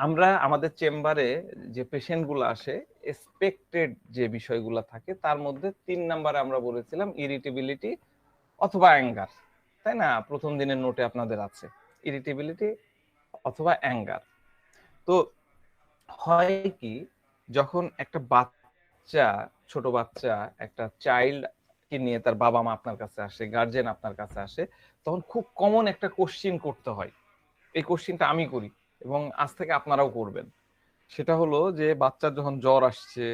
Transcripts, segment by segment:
আমরা আমাদের চেম্বারে যে পেশেন্ট গুলো আসে, এক্সপেক্টেড যে বিষয়গুলো থাকে তার মধ্যে 3 নম্বরে আমরা বলেছিলাম ইরিটেবিলিটি অথবা অ্যাঙ্গার, তাই না? প্রথম দিনের নোটে আপনাদের আছে ইরিটেবিলিটি অথবা অ্যাঙ্গার। তো হয় কি, যখন একটা বাচ্চা, ছোট বাচ্চা, একটা চাইল্ড কে নিয়ে তার বাবা মা আপনার কাছে আসে, গার্জেন আপনার কাছে আসে, তখন খুব কমন একটা কোশ্চিন করতে হয়। এই কোশ্চিনটা আমি করি এবং আজ থেকে আপনারাও করবেন। সেটা হলো যে বাচ্চার যখন জ্বর আসছে,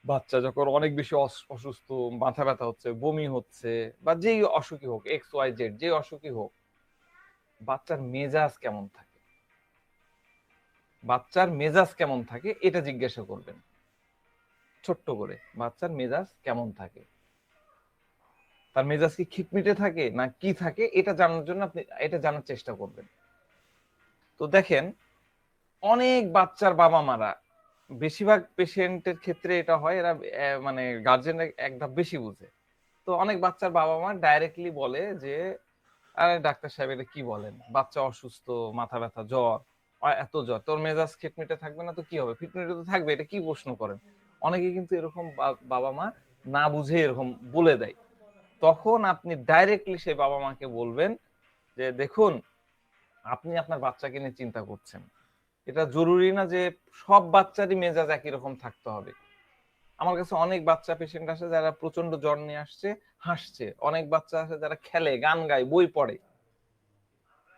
বাচ্চা যখন অনেক বেশি অসুস্থ, মাথা ব্যথা হচ্ছে, বমি হচ্ছে, বা যেই অসুখই হোক, XYZ যে অসুখই হোক, বাচ্চার মেজাজ কেমন থাকে, বাচ্চার মেজাজ কেমন থাকে এটা জিজ্ঞাসা করবেন ছোট্ট করে। বাচ্চার মেজাজ কেমন থাকে, তার মেজাজ কি খিটমিটে থাকে না কি থাকে, এটা জানার জন্য আপনি এটা জানার চেষ্টা করবেন। তো দেখেন, অনেক বাচ্চার বাবা মারা, বেশিরভাগ পেশেন্টের ক্ষেত্রে এটা হয়, এরা মানে গার্জেন এক ধাপ বেশি বুঝে। তো অনেক বাচ্চার বাবা মা ডাইরেক্টলি বলে যে, আরে ডাক্তার সাহেব এটা কি বলেন, বাচ্চা অসুস্থ, মাথা ব্যথা, জ্বর, এত জ্বর, তোর মেজাজ খিটমিটে থাকবে না তো কি হবে, খিটমিটে তো থাকবে, এটা কি প্রশ্ন করেন। অনেকে কিন্তু এরকম বাবা মা না বুঝে এরকম বলে দেয়। তখন আপনি ডাইরেক্টলি সেই বাবা মাকে বলবেন যে, দেখুন, আপনি আপনার বাচ্চাকে নিয়ে চিন্তা করছেন, এটা জরুরি না যে সব বাচ্চারই মেজাজ একই রকম থাকতে হবে। আমার কাছে অনেক বাচ্চা পেশেন্ট আসে যারা প্রচন্ড জ্বর নিয়ে আসছে, হাসছে। অনেক বাচ্চা আছে যারা খেলে, গান গায়, বই পড়ে।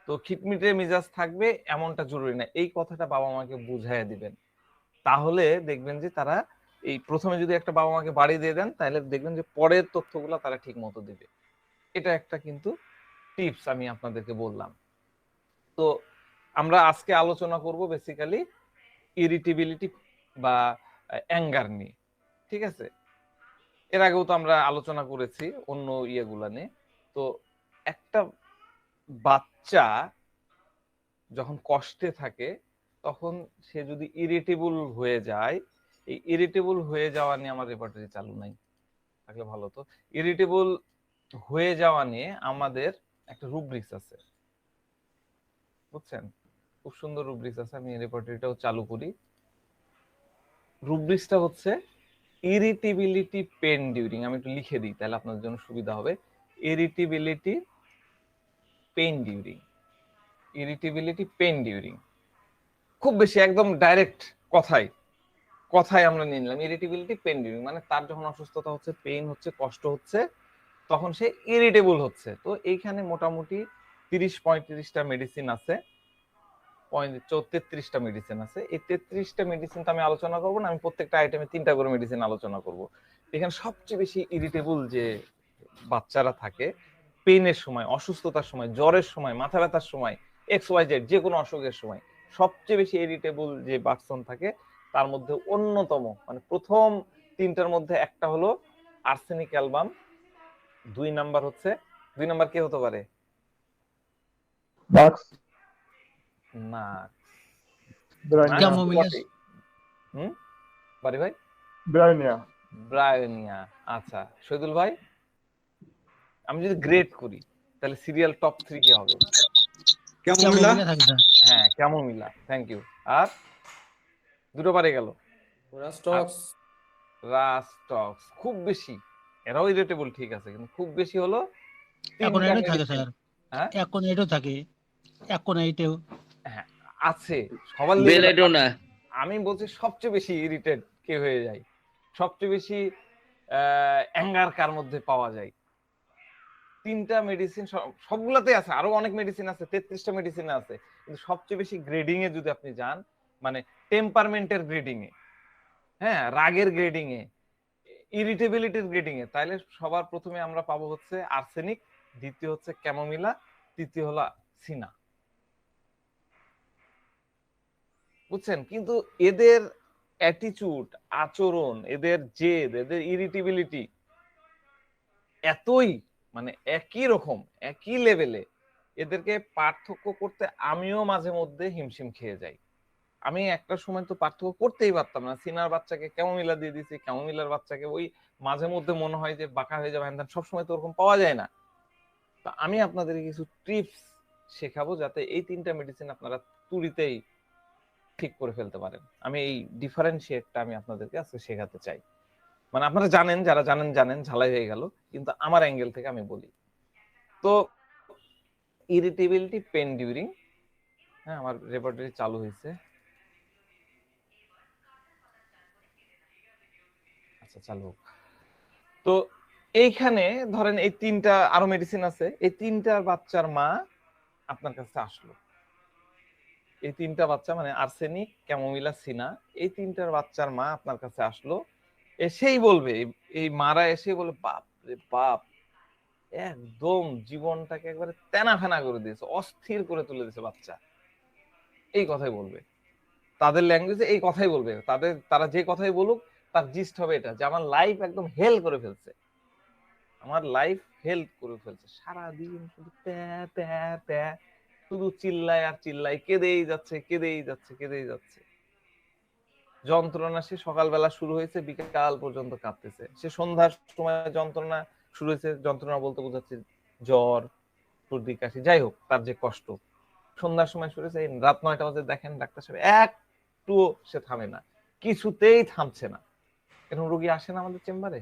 তো খিটমিটে মেজাজ থাকবে এমনটা জরুরি না, এই কথাটা বাবা মাকে বুঝাইয়া দিবেন। তাহলে দেখবেন যে তারা, এই প্রথমে যদি একটা বাবা মাকে বাড়ি দিয়ে দেন, তাহলে দেখবেন যে পরের তথ্যগুলো তারা ঠিক মতো দিবে। এটা একটা কিন্তু টিপস আমি আপনাদেরকে বললাম। তো আমরা আজকে আলোচনা করব বেসিক্যালি ইরিটেবিলিটি বা অ্যাঙ্গার নিয়ে, ঠিক আছে? এর আগেও তো আমরা আলোচনা করেছি অন্য ইয়েগুলা নিয়ে। তো একটা বাচ্চা যখন কষ্টে থাকে, তখন সে যদি ইরিটেবল হয়ে যায়, এই ইরিটেবল হয়ে যাওয়া নিয়ে আমার রেপার্টরি চালু নাই, থাকলে ভালো তো। ইরিটেবল হয়ে যাওয়া নিয়ে আমাদের একটা রুব্রিক্স আছে, বুঝছেন? খুব সুন্দর রুব্রিক্স আছে, আমি রেপার্টরিটাও চালু করি। রুব্রিক্সটা হচ্ছে ইরিটেবিলিটি পেন ডিউরিং। আমি একটু লিখে দিই তাহলে আপনাদের জন্য সুবিধা হবে। Irritability pain during, irritability pain during. খুব বেশি একদম ডাইরেক্ট কথায় কথায় আমরা নিয়ে নিলাম ইরিটেবিলিটি পেন ডিউরিং, মানে তার যখন অসুস্থতা হচ্ছে, পেইন হচ্ছে, কষ্ট হচ্ছে, তখন সে ইরিটেবল হচ্ছে। তো এইখানে মোটামুটি 30-35টা মেডিসিন আছে, 33টা মেডিসিন আছে। এই 33টা মেডিসিন তো আমি আলোচনা করবো না, আমি প্রত্যেকটা আইটেমে 3টা করে মেডিসিন আলোচনা করব। এখানে সবচেয়ে বেশি ইরিটেবল যে বাচ্চারা থাকে পেইনের সময়, অসুস্থতার সময়, জ্বরের সময়, মাথা ব্যথার সময়, XYZ যে কোনো অসুখের সময়, সবচেয়ে বেশি ইরিটেবল যে পার্সন থাকে, তার মধ্যে অন্যতম, মানে প্রথম 3টার মধ্যে একটা হলো আর্সেনিক অ্যালবাম। 2 নাম্বার হচ্ছে, 2 নাম্বার কে হতে পারে? বাক্স না, নাক্স তো ব্রাইনিয়া বটেই। হুম, বাড়ি ভাই? ব্রাইনিয়া ব্রায়োনিয়া। আচ্ছা, শহীদুল ভাই, আমি যদি গ্রেড করি তাহলে সিরিয়াল টপ 3 কি হবে? ক্যামোমিলা থাকে স্যার। হ্যাঁ, ক্যামোমিলা, থ্যাংক ইউ। আর দুটো পারে গেল। আর রাস্টক্স রাস্টক্স। খুব বেশি, এরাও ইরিটেবল ঠিক আছে, কিন্তু খুব বেশি হলো 3টা অ্যাকোনাইটও থাকে মেডিসিন। স্যার, হ্যাঁ অ্যাকোনাইটও থাকে, অ্যাকোনাইটেও। হ্যাঁ, আছে, সবার লিগে না। বেলেডোনা আমি বলছি সবচেয়ে বেশি ইরিটেট কে হয়ে যায়, সবচেয়ে বেশি অ্যাঙ্গার কার মধ্যে পাওয়া যায়। 3টা মেডিসিন সবগুলাতে আছে, আরো অনেক মেডিসিন আছে, 33টা মেডিসিন আছে, কিন্তু সবচেয়ে বেশি গ্রেডিং এ যদি আপনি যান, মানে টেম্পারমেন্টের গ্রেডিং এ, হ্যাঁ, রাগের গ্রেডিং এ, ইরিটেবিলিটির গ্রেডিং এ, তাহলে সবার প্রথমে আমরা পাবো হচ্ছে আর্সেনিক, দ্বিতীয় হচ্ছে ক্যামোমিলা, তৃতীয় হলো সিনা। বুঝছেন? কিন্তু এদের অ্যাটিটিউড, আচরণ, এদের জেদ, এদের ইরিটেবিলিটি এতই, মানে একই রকম, একই লেভেলে, এদেরকে পার্থক্য করতে আমিও মাঝে মধ্যে হিমশিম খেয়ে যাই। আমি একটা সময় তো পার্থক্য করতেই পারতাম না, সিনার বাচ্চাকে ক্যামোমিলা দিয়ে দিছি, ক্যামোমিলার বাচ্চাকে ওই, মাঝে মধ্যে মনে হয় যে বাঁকা হয়ে যাবে, হ্যান সবসময় তো ওরকম পাওয়া যায় না। তো আমি আপনাদের কিছু টিপস শেখাবো যাতে এই 3টা মেডিসিন আপনারা তুড়িতেই ঠিক করে ফেলতে পারেন। আমি এই ডিফারেন্সিয়েটটা আমি আপনাদেরকে আজকে শেখাতে চাই। মানে আপনারা জানেন, যারা জানেন ঝালাই হয়ে গেল, কিন্তু আমার অ্যাঙ্গেল থেকে আমি বলি। তো ইরিটেবিলিটি পেন ডিউরিং, হ্যাঁ আমার রেপার্টরি চালু হয়েছে, আচ্ছা চালু হোক। তো এইখানে ধরেন এই তিনটা আরো মেডিসিন আছে, এই তিনটার বাচ্চার মা আপনার কাছে আসলো, এই তিনটা বাচ্চা মানে আর্সেনিক, ক্যামোমিলা, সিনা, এই তিনটার বাচ্চার মা আপনার কাছে আসলো, এসেই বলবে, এই মারা এসে বলে বাপ রে বাপ, একদম জীবনটাকে একবারে তেনা ফেনা করে দিয়েছে, অস্থির করে তুলে দিয়েছে বাচ্চা, এই কথাই বলবে। তাদের ল্যাঙ্গুয়েজে এই কথাই বলবে, তারা যে কথাই বলুক তার জিস্ট হবে এটা, যে আমার লাইফ একদম হেল করে ফেলছে, আমার লাইফ হেল্প করে ফেলছে, সারাদিন শুধু প্যা প্যা প্যা, শুধু চিল্লায় আর চিল্লায়, কেঁদেই যাচ্ছে কেঁদেই যাচ্ছে কেঁদেই যাচ্ছে। যন্ত্রণা সে সকালবেলা শুরু হয়েছে, বিকাল পর্যন্ত কাঁদতেছে, সে সন্ধ্যার সময় যন্ত্রণা শুরু হয়েছে, যন্ত্রণা বলতে বোঝাচ্ছে জ্বর, সর্দি কাশি, যাই হোক তার যে কষ্ট, সন্ধ্যার সময় শুরু হয়েছে, রাত 9টা বাজে দেখেন ডাক্তার সাহেব একটু সে থামে না, কিছুতেই থামছে না। এরকম রোগী আসে না আমাদের চেম্বারে?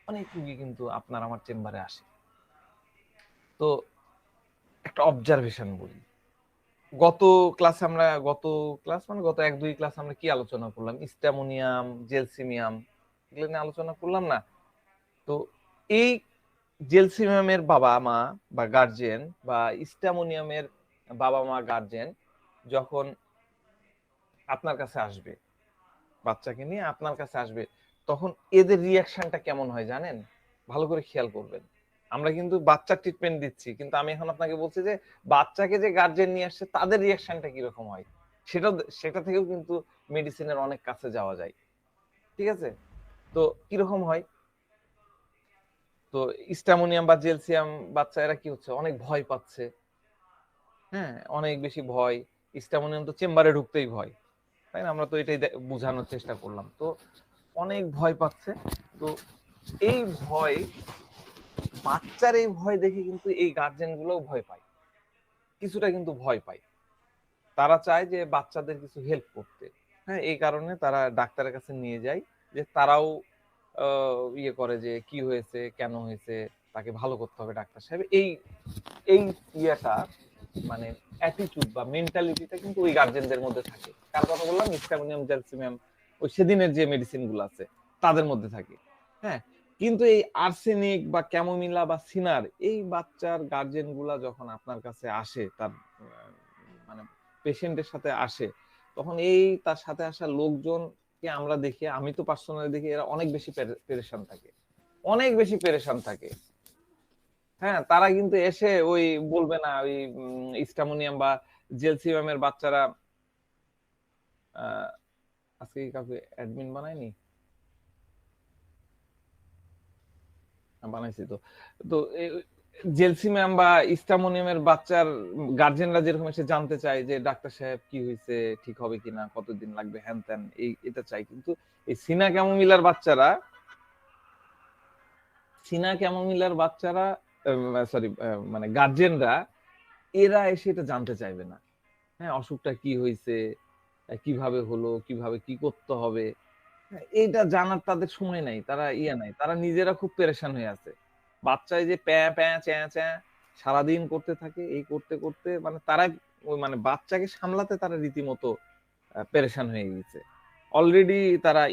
অনেক রোগী কিন্তু আপনার আমার চেম্বারে আসে। তো একটা অবজারভেশন বলি, গত ক্লাস মানে গত 1-2 ক্লাস আমরা কি আলোচনা করলাম, স্ট্যামোনিয়াম, জেলসিমিয়াম, এগুলো নিয়ে আলোচনা করলাম না? তো এই জেলসিমিয়ামের বাবা মা বা গার্জিয়ান বা স্ট্যামোনিয়ামের বাবা মা গার্জিয়ান যখন আপনার কাছে আসবে, বাচ্চাকে নিয়ে আপনার কাছে আসবে, তখন এদের রিয়াকশনটা কেমন হয় জানেন? ভালো করে খেয়াল করবেন। আমরা কিন্তু বাচ্চার ট্রিটমেন্ট দিচ্ছি, কিন্তু আমি এখন আপনাকে বলছি যে বাচ্চাকে যে গার্জিয়ান নিয়ে আসছে তাদের রিয়াকশনটা কিরকম হয়, সেটা সেটা থেকেও কিন্তু মেডিসিনের অনেক কাছে যাওয়া যায়। ঠিক আছে? তো কিরকম হয়? তো স্ট্যামোনিয়াম বা জেলসিয়াম বাচ্চা এরা কি হচ্ছে, অনেক ভয় পাচ্ছে, হ্যাঁ অনেক বেশি ভয়। স্ট্যামোনিয়াম তো চেম্বারে ঢুকতেই ভয়, তাই না? আমরা তো এটাই বোঝানোর চেষ্টা করলাম। তো অনেক ভয় পাচ্ছে। তো এই ভয়, বাচ্চার এই ভয় দেখে কিন্তু এই গার্জেন গুলোও ভয় পায়, কিছুটা কিন্তু ভয় পায়। তারা চায় যে বাচ্চাদের কিছু হেল্প করতে, হ্যাঁ এই কারণে তারা ডাক্তারের কাছে নিয়ে যায়, যে তারাও ইয়ে করে যে কি হয়েছে, কেন হয়েছে, তাকে ভালো করতে হবে ডাক্তার সাহেব, এই এই ইয়েটা মানে অ্যাটিটিউড বা মেন্টালিটিটা কিন্তু ওই গার্জেনদের মধ্যে থাকে। কার কথা বললাম? স্ট্যামোনিয়াম, জেলসিমিয়াম, ওই সেদিনের যে মেডিসিন গুলো আছে তাদের মধ্যে থাকে, হ্যাঁ। কিন্তু এই আর্সেনিক বা ক্যামোমিলা বা সিনার এই বাচ্চার গার্জেন গুলা যখন আপনার কাছে আসে, তার মানে পেশেন্টের সাথে আসে, তখন এই তার সাথে আসা লোকজনকে আমরা দেখি, আমি তো পার্সোনালি দেখি, এরা অনেক বেশি পেরেশান থাকে, অনেক বেশি পেরেশান থাকে। হ্যাঁ তারা কিন্তু এসে ওই বলবে না, ওই স্টামোনিয়াম বা জেলসিয়ামের বাচ্চারা আহ, আজকে কি কাউকে অ্যাডমিন বানায়নি? বানাইছি তো। তো জেলসিয়াম বা স্টামোনিয়ামের বাচ্চার গার্জেনরা যেরকম এসে জানতে চায় যে ডাক্তার সাহেব কি হয়েছে, ঠিক হবে কিনা, কতদিন লাগবে, হ্যান ত্যান, এই এটা চাই। কিন্তু এই সিনা ক্যামোমিলার বাচ্চারা, সিনা ক্যামোমিলার বাচ্চারা সরি মানে গার্জেনরা, এরা এসে এটা জানতে চাইবে না। হ্যাঁ অসুখটা কি হয়েছে, কিভাবে হলো, কিভাবে কি করতে হবে, হ্যাঁ, এইটা জানার তাদের সময় নাই, তারা নাই, তারা নিজেরা খুব পেরেশান হয়ে আছে। বাচ্চায় যে প্যাঁ প্যাঁ চ্যাঁ চ্যাঁ সারাদিন করতে থাকে, এই করতে করতে মানে তারা ওই মানে বাচ্চাকে সামলাতে তারা রীতিমতো পেরেশান হয়ে গেছে। অলরেডি তারা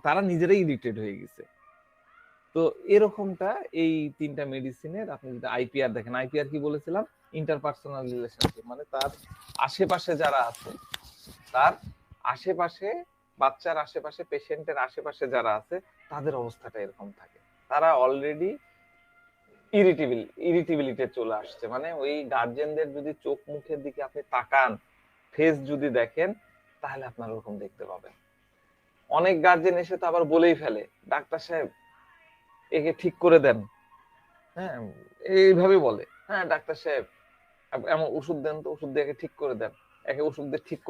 তারা নিজেরাই ইরিটেড হয়ে গেছে। তো এরকমটা এই তিনটা মেডিসিনের, আপনি যদি আইপিআর দেখেন, আইপিআর কি বলেছিলাম? ইন্টারপার্সোনাল রিলেশনশিপ, মানে তার আশেপাশে যারা আছে, তার আশেপাশে, বাচ্চার আশেপাশে, পেশেন্টের আশেপাশে যারা আছে, তাদের অবস্থাটা এরকম থাকে। তারা অলরেডি ইরিটেবিলিটি চলে আসছে, মানে ওই গার্জেনদের যদি চোখ মুখের দিকে আপনি তাকান, ফেস যদি দেখেন, তাহলে আপনার ওরকম দেখতে পাবেন। অনেক গার্জেন এসে তো আবার বলেই ফেলে, ডাক্তার সাহেব একে ঠিক করে দেন, হ্যাঁ এইভাবে বলে, হ্যাঁ ডাক্তার সাহেব এমন ওষুধ দেন, তো ওষুধ দিয়ে একে ঠিক করে দেন, একে ওষুধ দিয়ে ঠিক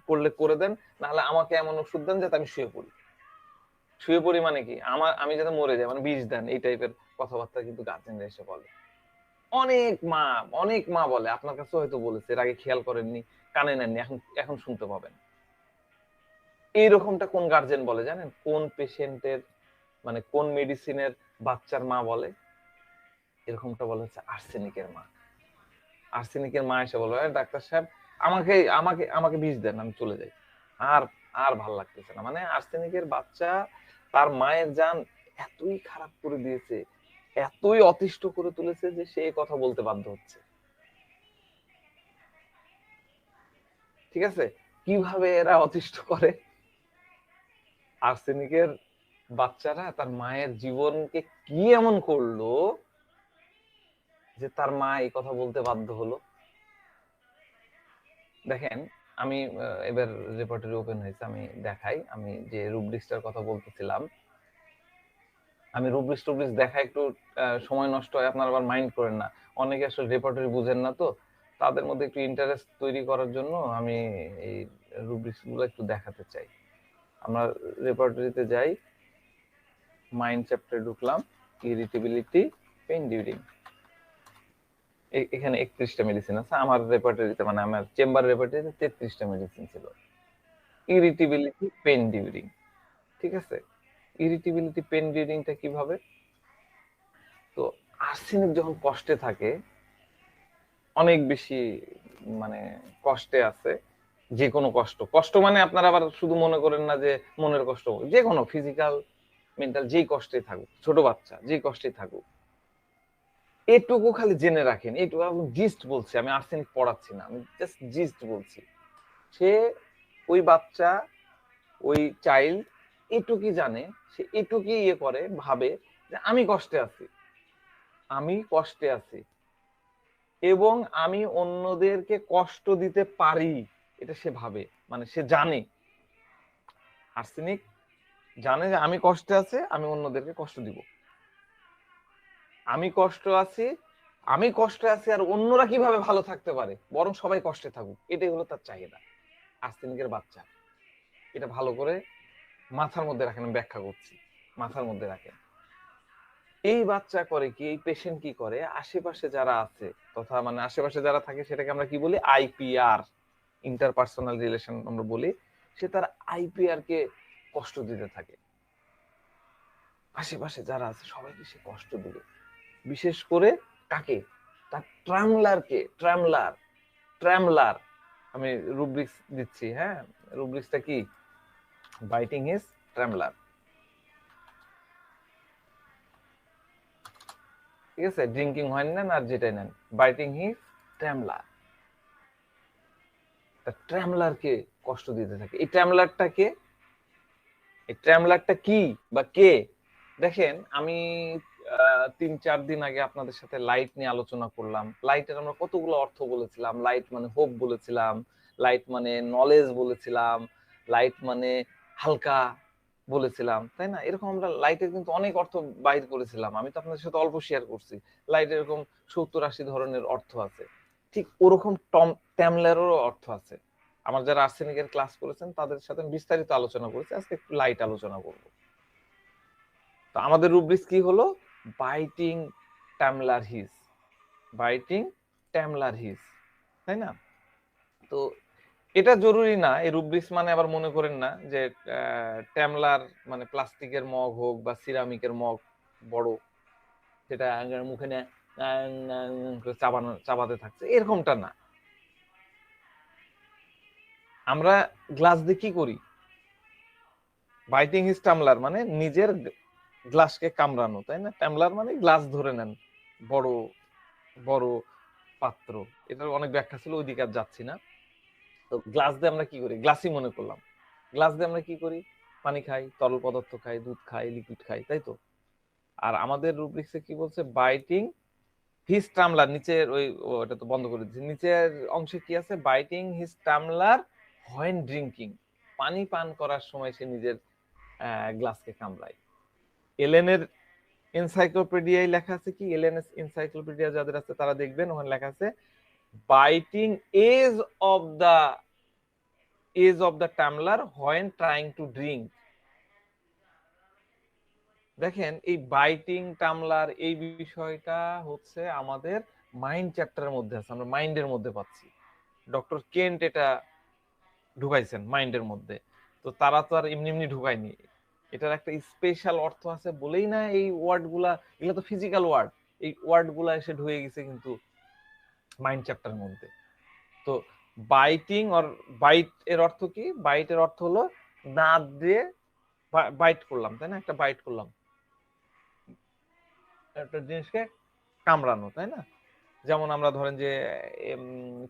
করলে করে দেন, নাহলে আমাকে এমন ওষুধ দেন যাতে আমি শুয়ে পড়ি। শুয়ে পড়ি মানে কি, আমি যাতে মরে যাই, মানে বিষ দেন, এই টাইপের কথাবার্তা কিন্তু গার্জেনরা এসে বলে। অনেক মা, অনেক মা বলে, আপনার কাছে হয়তো বলেছে, এর আগে খেয়াল করেননি, কানে নেননি, এখন এখন শুনতে পাবেন। এইরকমটা কোন গার্জেন বলে জানেন? কোন পেশেন্টের মানে কোন মেডিসিনের বাচ্চার মা বলে? এরকমটা বলে হচ্ছে আর্সেনিকের মা। আর্সেনিকের মা এসে বলবে, ডাক্তার সাহেব আমাকে আমাকে আমাকে বিষ দেন, আমি চলে যাই, আর আর ভাল লাগতেছে না। মানে আর্সেনিকের বাচ্চা তার মায়ের জান এতই খারাপ করে দিয়েছে, এতই অতিষ্ঠ করে তুলেছে যে সে কথা বলতে বাধ্য হচ্ছে। ঠিক আছে, কিভাবে এরা অতিষ্ঠ করে? আর্সেনিকের বাচ্চারা তার মায়ের জীবনকে কি এমন করলো যে তার মা এই কথা বলতে বাধ্য হলো। দেখেন, আমি এবার রেপার্টরি ওপেন হয়েছে, আমি দেখাই। আমি যে রুব্রিক্সটার কথা বলতেছিলাম, আমি রুব্রিক্স দেখা একটু সময় নষ্ট হয়, আপনারা আবার মাইন্ড করেন না। অনেকে আসলে রেপার্টরি বুঝেন না, তো তাদের মধ্যে একটু ইন্টারেস্ট তৈরি করার জন্য আমি এই রুব্রিক্স গুলো একটু দেখাতে চাই। আমরা রেপার্টরিতে যাই, মাইন্ড চ্যাপ্টারে ঢুকলাম, ইরিটেবিলিটি, পেইন ডিউরিং। এখানে 31টা মেডিসিন আছে আমার রেপার্টরিতে, মানে আমার চেম্বার রেপার্টরিতে 33টা মেডিসিন ছিল। ইরিটেবিলিটি, পেইন ডিউরিং, ঠিক আছে। ইরিটেবিলিটি, পেইন ডিউরিংটা কিভাবে? তো আর্সেনিক যখন কষ্টে থাকে, অনেক বেশি মানে কষ্টে আছে, যে কোনো কষ্ট, কষ্ট মানে আপনারা আবার শুধু মনে করেন না যে মনের কষ্ট, যে কোনো ফিজিক্যাল মেন্টাল যেই কষ্টে থাকুক, ছোট বাচ্চা যেই কষ্টে থাকুক, এটুকু খালি জেনে রাখেন, এটুকু জিস্ট বলছি, আমি আর্সেনিক পড়াচ্ছি না, আমি জাস্ট জিস্ট বলছি। সে ওই বাচ্চা, ওই চাইল্ড এটুকুই জানে, সে এটুকুই ইয়ে করে, ভাবে যে আমি কষ্টে আছি, আমি কষ্টে আছি এবং আমি অন্যদেরকে কষ্ট দিতে পারি, এটা সে ভাবে, মানে সে জানে। আর্সেনিক জানে যে আমি কষ্টে আছি, আমি অন্যদেরকে কষ্ট দিব, আমি কষ্ট আছি, আমি কষ্টে আছি আর অন্যরা কিভাবে ভালো থাকতে পারে, বরং সবাই কষ্টে থাকুক, এটাই হলো তার চাহিদা। আর্সেনিকের বাচ্চা, এটা ভালো করে মাথার মধ্যে রাখেন, আমি ব্যাখ্যা করছি, মাথার মধ্যে রাখেন। এই বাচ্চা করে কি, এই পেশেন্ট কি করে, আশেপাশে যারা আছে, তথা মানে আশেপাশে যারা থাকে সেটাকে আমরা কি বলি, আইপিআর, ইন্টারপার্সোনাল রিলেশন আমরা বলি। সে তার আইপিআর কে কষ্ট দিতে থাকে, আশেপাশে যারা আছে সবাইকে সে কষ্ট দিবে। বিশেষ করে কাকে? তার ট্রামলারকে। ট্রামলার, ট্রামলার, আমি রুব্রিক্স দিচ্ছি, হ্যাঁ। রুব্রিক্সটা কি? বাইটিং হিজ ট্রামলার, ঠিক আছে। ড্রিঙ্কিং ওয়াইন নেন আর যেটাই নেন, বাইটিং হিজ ট্রামলার, তার ট্রামলারকে কষ্ট দিতে থাকে। এই ট্রামলারটা কে? এই ট্রামলারটা কি বা কে? দেখেন, আমি 3-4 দিন আগে আপনাদের সাথে লাইট নিয়ে আলোচনা করলাম। লাইটের আমরা কতগুলো অর্থ বলেছিলাম। লাইট মানে হোপ বলেছিলাম, লাইট মানে নলেজ বলেছিলাম, লাইট মানে হালকা বলেছিলাম, তাই না? এরকম আমরা লাইটের কিন্তু অনেক অর্থ বাইর করেছিলাম, আমি তো আপনাদের সাথে অল্প শেয়ার করছি। লাইটের এরকম 70-80 ধরনের অর্থ আছে। ঠিক ওরকম ট্যামলারেরও অর্থ আছে। আমার যারা আর্সেনিকের ক্লাস করেছেন তাদের সাথে বিস্তারিত আলোচনা করেছি, আজকে একটু লাইট আলোচনা করব। তো আমাদের রুব্রিক্স কি হলো? বাইটিং ট্যামলার হিজ, বাইটিং ট্যামলার হিজ, তাই না? তো এটা জরুরি না, এই রুব্রিক্স মানে আবার মনে করেন না যে ট্যামলার মানে প্লাস্টিকের মগ হোক বা সিরামিকের মগ বড়, সেটা মুখে নিয়ে চাবানো চাবাতে থাকছে, এরকমটা না। আমরা গ্লাস দিয়ে কি করি? বাইটিং হিজ টামলার মানে নিজের গ্লাসকে কামড়ানো, তাই না? টামলার মানে গ্লাস ধরে নেন, বড় বড় পাত্র। এটার অনেক ব্যাখ্যা ছিল, ওইদিকে আর যাচ্ছি না। তো গ্লাস দিয়ে আমরা কি করি? গ্লাসই মনে করলাম। গ্লাস দিয়ে আমরা কি করি? পানি খাই, তরল পদার্থ খাই, দুধ খাই, লিকুইড খাই, তাই তো? আর আমাদের রুব্রিক্সে কি বলছে? বাইটিং হিজ টামলার, নিচের ওই ওটা তো বন্ধ করে দিচ্ছি, নিচের অংশে কি আছে? বাইটিং হিজ টামলার হোয়েন ড্রিঙ্কিং, পানি পান করার সময় সে নিজের গ্লাসকে কামড়ায়। এলেনের এনসাইক্লোপিডিয়ায় লেখা আছে কি? এলেন এনসাইক্লোপিডিয়া যাদের আছে তারা দেখবেন, ওখানে লেখা আছে biting edge of the tumbler when trying to drink. দেখেন, এই বাইটিং টামলার এই বিষয়টা হচ্ছে আমাদের মাইন্ড চ্যাপ্টারের মধ্যে আছে, আমরা মাইন্ডের মধ্যে পাচ্ছি। ডক্টর কেন্ট এটা ঢুকাইছেন মাইন্ডের মধ্যে। তো তারা তো আর এমনি এমনি ঢুকায়নি, এটার একটা স্পেশাল অর্থ আছে বলেই না এই ওয়ার্ড গুলা, এগুলো তো ফিজিক্যাল ওয়ার্ড, এই ওয়ার্ড গুলা এসে ঢুকে গেছে কিন্তু মাইন্ড চ্যাপ্টারের মধ্যে। তো বাইটিং অর বাইট এর অর্থ কি? বাইট এর অর্থ হলো দাঁত দিয়ে বাইট করলাম, তাই না? একটা বাইট করলাম, একটা জিনিসকে কামড়ানো, তাই না? যেমন আমরা ধরেন যে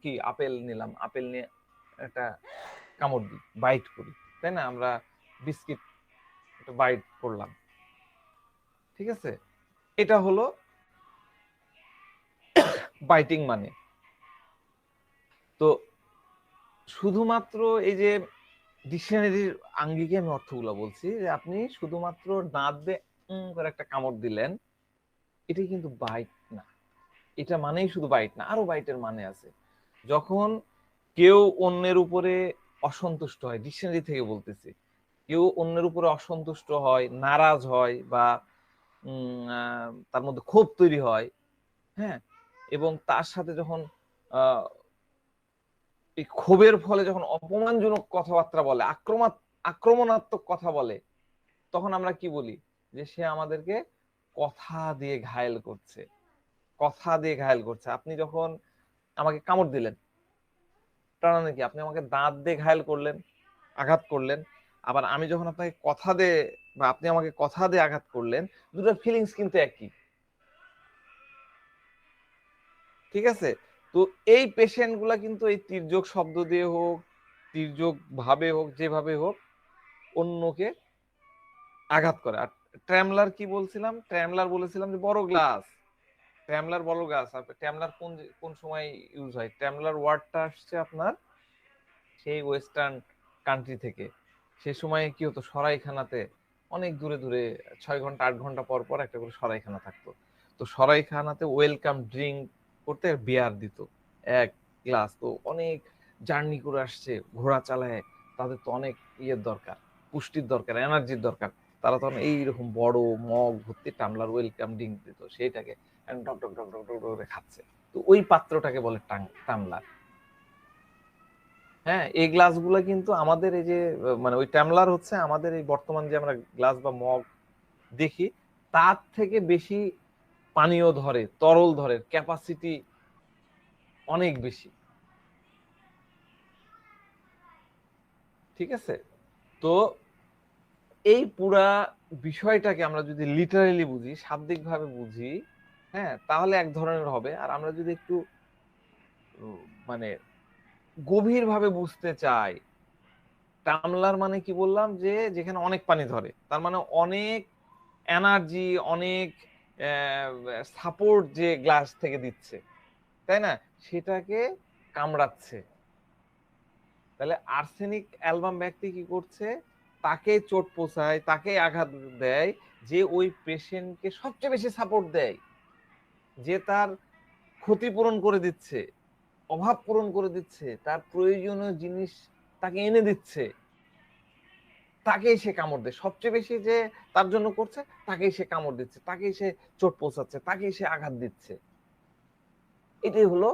কি আপেল নিলাম, আপেল নিয়ে একটা কামড় দিই, বাইট করি, তাই না? আমরা বিস্কিট একটা বাইট করলাম, ঠিক আছে? এটা হলো বাইটিং মানে। তো শুধুমাত্র এই যে ডিকশনারির আঙ্গিকে আমি অর্থগুলো বলছি, যে আপনি শুধুমাত্র দাঁত দিয়ে করে একটা কামড় দিলেন, এটাই কিন্তু বাইট না। এটা মানেই শুধু বাইট না, আরো বাইটের মানে আছে। যখন কেউ অন্যের উপরে অসন্তুষ্ট হয়, ডিকশনারি থেকে বলতেছি, কেউ অন্যের উপরে অসন্তুষ্ট হয়, নারাজ হয়, বা তার মধ্যে ক্ষোভ তৈরি হয়, হ্যাঁ, এবং তার সাথে যখন এই ক্ষোভের ফলে যখন অপমানজনক কথাবার্তা বলে, আক্রমণাত্মক কথা বলে, তখন আমরা কি বলি? যে সে আমাদেরকে কথা দিয়ে ঘায়েল করছে, কথা দিয়ে ঘায়েল করছে। আপনি যখন আমাকে কামড় দিলেন, তার মানে কি? আপনি আমাকে দাঁত দিয়ে ঘায়েল করলেন, আঘাত করলেন। আবার আমি যখন আপনাকে কথা দিয়ে, বা আপনি আমাকে কথা দিয়ে আঘাত করলেন, দুটোর ফিলিংস কিন্তু একই, ঠিক আছে? তো এই পেশেন্ট গুলা কিন্তু এই তির্যক শব্দ দিয়ে হোক, তির্যক ভাবে হোক, যেভাবে হোক, অন্যকে আঘাত করে। আর ট্র্যামলার কি বলছিলাম? ট্র্যামলার বলেছিলাম যে বড় গ্লাস, ট্র্যামলার বড় গ্লাস। আর ট্র্যামলার কোন কোন সময় ইউজ হয়? ট্র্যামলার ওয়ার্ডটা আসছে আপনার সেই ওয়েস্টার্ন কান্ট্রি থেকে। সে সময় কি হতো, সরাইখানাতে অনেক দূরে দূরে 6 ঘন্টা 8 ঘন্টা পর পর একটা করে সরাইখানা থাকতো। তো সরাইখানাতে ওয়েলকাম ড্রিঙ্ক করতে বিয়ার দিত এক গ্লাস। তো অনেক জার্নি করে আসছে, ঘোড়া চালায়, তাদের তো অনেক ইয়ের দরকার, পুষ্টির দরকার, এনার্জির দরকার। তারা তখন এইরকম বড় মগ ভর্তি টামলার ওয়েলকাম ড্রিঙ্ক দিত, সেইটাকে ডক ডক ডক ডক ডক করে খাচ্ছে। তো ওই পাত্রটাকে বলে টামলার। হ্যাঁ, এই গ্লাসগুলো কিন্তু আমাদের এই যে মানে ওই টামলার হচ্ছে আমাদের এই বর্তমান যে আমরা গ্লাস বা মগ দেখি, তার থেকে বেশি পানীয় ধরে, তরল ধরে, ক্যাপাসিটি অনেক বেশি, ঠিক আছে? তো এই পুরা বিষয়টাকে আমরা যদি লিটারালি বুঝি, শাব্দিক ভাবে বুঝি, হ্যাঁ, তাহলে এক ধরনের হবে। আর আমরা যদি একটু মানে গভীর ভাবে বুঝতে চাই, টামলার মানে কি বললাম? যে যেখানে অনেক পানি ধরে, তার মানে অনেক এনার্জি, অনেক সাপোর্ট যে গ্লাস থেকে দিচ্ছে, তাই না? সেটাকে কামড়াচ্ছে। তাহলে আর্সেনিক অ্যালবাম ব্যক্তি কি করছে? তাকে চোট পোষায়, তাকে আঘাত দেয়, যে ওই পেশেন্টকে সবচেয়ে বেশি সাপোর্ট দেয়, যে তার ক্ষতিপূরণ করে দিচ্ছে, অভাব পূরণ করে দিচ্ছে, তার প্রয়োজনীয় জিনিস তাকে এনে দিচ্ছে, তাকেই সে কামড় দেয় সবচেয়ে বেশি। যে তার জন্য করছে, তাকেই সে কামড় দিচ্ছে, তাকেই সে চোট পৌঁছাচ্ছে, তাকেই সে আঘাত দিচ্ছে। এটাই হলো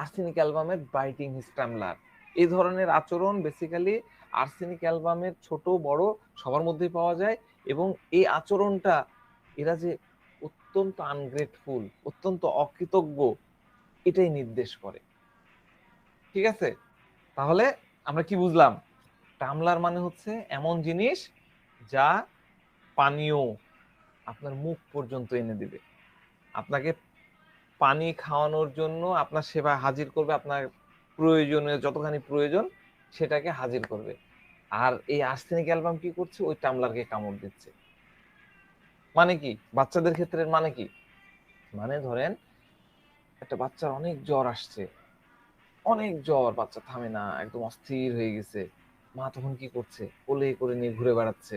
আর্সেনিক অ্যালবামের বাইটিং স্ট্যামলার। এই ধরনের আচরণ বেসিক্যালি আর্সেনিক অ্যালবামের ছোট বড় সবার মধ্যেই পাওয়া যায়। এবং এই আচরণটা, এরা যে অত্যন্ত আনগ্রেটফুল, অত্যন্ত অকৃতজ্ঞ, এটাই নির্দেশ করে, ঠিক আছে? তাহলে আমরা কি বুঝলাম? টামলার মানে হচ্ছে এমন জিনিস যা পানীয় আপনার মুখ পর্যন্ত এনে দিবে, আপনাকে পানি খাওয়ানোর জন্য আপনার সেবা হাজির করবে, আপনার প্রয়োজনীয় যতখানি প্রয়োজন সেটাকে হাজির করবে। আর এই আর্সেনিক অ্যালবাম কি করছে? ওই টামলারকে কামড় দিচ্ছে। মানে কি? বাচ্চাদের ক্ষেত্রে মানে কি? মানে ধরেন একটা বাচ্চার অনেক জ্বর আসছে, অনেক জ্বর, বাচ্চা থামে না, একদম অস্থির হয়ে গেছে। মা তখন কি করছে? কোলে করে নিয়ে ঘুরে বেড়াচ্ছে,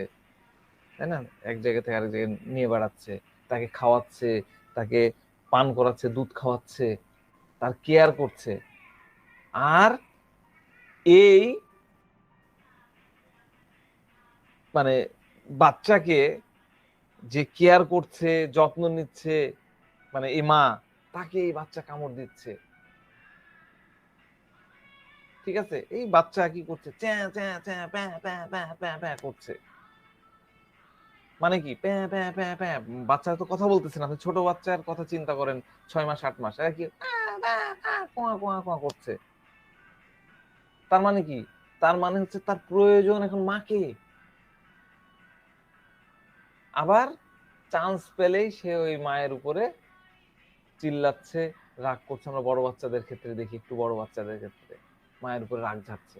তাই না? এক জায়গা থেকে আরেক জায়গায় নিয়ে বেড়াচ্ছে, তাকে খাওয়াচ্ছে, তাকে পান করাচ্ছে, দুধ খাওয়াচ্ছে, তার কেয়ার করছে। আর এই মানে বাচ্চাকে যে কেয়ার করছে, যত্ন নিচ্ছে, মানে এই মা, তাকে এই বাচ্চা কামড় দিচ্ছে, ঠিক আছে, এই বাচ্চা কি করছে, চ্যাঁ চ্যাঁ চ্যাঁ প্যাঁ প্যাঁ প্যাঁ প্যাঁ প্যাঁ করছে, মানে কি প্যাঁ প্যাঁ প্যাঁ প্যাঁ, বাচ্চা তো কথা বলতেছে না, আপনি ছোট বাচ্চার কথা চিন্তা করেন, 6 মাস 8 মাস, এরা কি কোয়া কোয়া কোয়া করছে। তার মানে কি, তার মানে হচ্ছে তার প্রয়োজন এখন মাকে। আবার চান্স পেলেই সে ওই মায়ের উপরে চিল্লাচ্ছে, রাগ করছে। আমরা বড় বাচ্চাদের ক্ষেত্রে দেখি, একটু বড় বাচ্চাদের ক্ষেত্রে মায়ের উপরে রাগ ঝাড়ছে,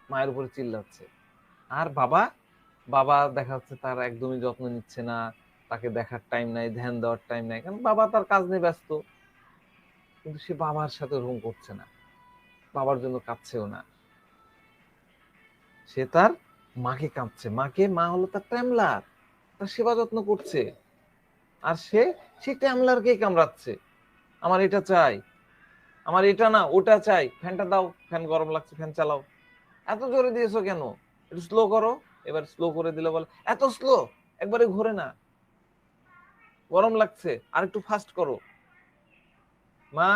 মায়ের উপরে চিল্লাচ্ছে। আর বাবা, বাবা দেখা যাচ্ছে তার একদমই যত্ন নিচ্ছে না, তাকে দেখার টাইম নাই, ধ্যান দেওয়ার টাইম নাই, কারণ বাবা তার কাজ নিয়ে ব্যস্ত। কিন্তু সে বাবার সাথে ওরকম করছে না, বাবার জন্য কাঁদছেও না, সে তার মাকে কাঁদছে। মাকে, মা হলো তার ট্যামলার, তার সেবা যত্ন করছে। আর সে সেই ট্যামলারকে কামড়াচ্ছে, আমার এটা চাই, আমার এটা না ওটা চাই, ফ্যানটা দাও, ফ্যান গরম লাগছে, ফ্যান চালাও, এত জোরে দিয়েছো কেন, একটু স্লো করো। এবার স্লো করে দিলে বলে এত স্লো, একবারে ঘোরে না, গরম লাগছে, আর একটু ফাস্ট করো মা,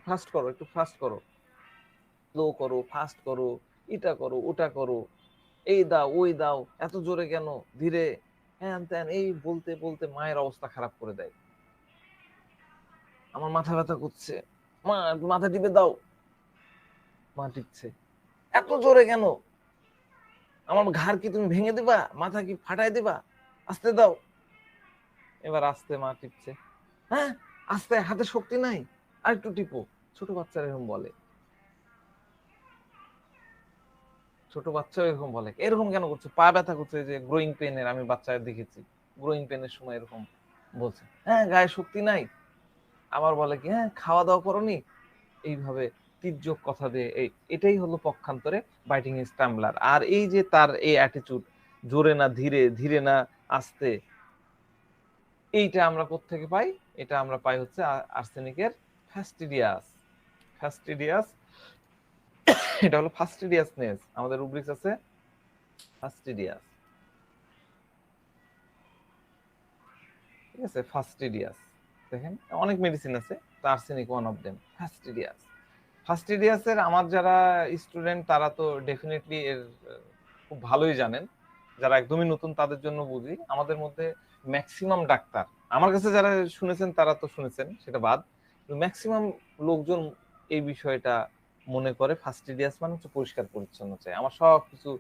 ফাস্ট করো, একটু ফাস্ট করো, স্লো করো, ফাস্ট করো, এটা করো ওটা করো, এই দাও ওই দাও, এত জোরে কেন, ধীরে, হ্যান ত্যান, এই বলতে বলতে মায়ের অবস্থা খারাপ করে দেয়। আমার মাথা ব্যথা করছে, মা একটু মাথা টিপে দাও, মা টিপছে, এত জোরে কেন, আমার ঘাড় কি তুমি ভেঙে দিবা, মাথা কি ফাটাই দিবা, আস্তে দাও। এবার আস্তে মা টিপছে, হ্যাঁ আস্তে, হাতে শক্তি নাই, আর একটু টিপো। ছোট বাচ্চারা এরকম বলে, ছোট বাচ্চা এরকম বলে, এরকম কেন করছো, পা ব্যথা করছে, যে গ্রোয়িং পেনের, আমি বাচ্চাদের দেখেছি গ্রোয়িং পেনের সময় এরকম বলছে, হ্যাঁ গায়ে শক্তি নাই। আবার বলে কি, হ্যাঁ খাওয়া দাওয়া করনি, এইভাবে তির্যক কথা দিয়ে। এটাই হলো পক্ষান্তরে বাইটিং স্ট্যাম্বলার। আর এই যে তার এই অ্যাটিটিউড, জোরে না ধীরে, ধীরে না আস্তে, এইটা আমরা কোত্থেকে পাই, এটা আমরা পাই হচ্ছে আর্সেনিকের ফ্যাস্টিডিয়াস। ফ্যাস্টিডিয়াস, এটা হলো ফাস্টিডিয়াসনেস, আমাদের রুব্রিক্স আছে ফাস্টিডিয়াস, ঠিক আছে, ফাস্টিডিয়াস। দেখেন অনেক মেডিসিন আছে, তো আর্সেনিক ওয়ান অফ দেম, ফাস্টিডিয়াস। ফাস্টিডিয়াসের আমার যারা স্টুডেন্ট তারা তো ডেফিনেটলি এর খুব ভালোই জানেন, যারা একদমই নতুন তাদের জন্য বুঝি। আমাদের মধ্যে ম্যাক্সিমাম ডাক্তার, আমার কাছে যারা শুনেছেন তারা তো শুনেছেন, সেটা বাদ, ম্যাক্সিমাম লোকজন এই বিষয়টা মনে করে ফাস্টিডিয়াস মানে হচ্ছে পরিষ্কার পরিচ্ছন্ন চাই, আমার সব কিছু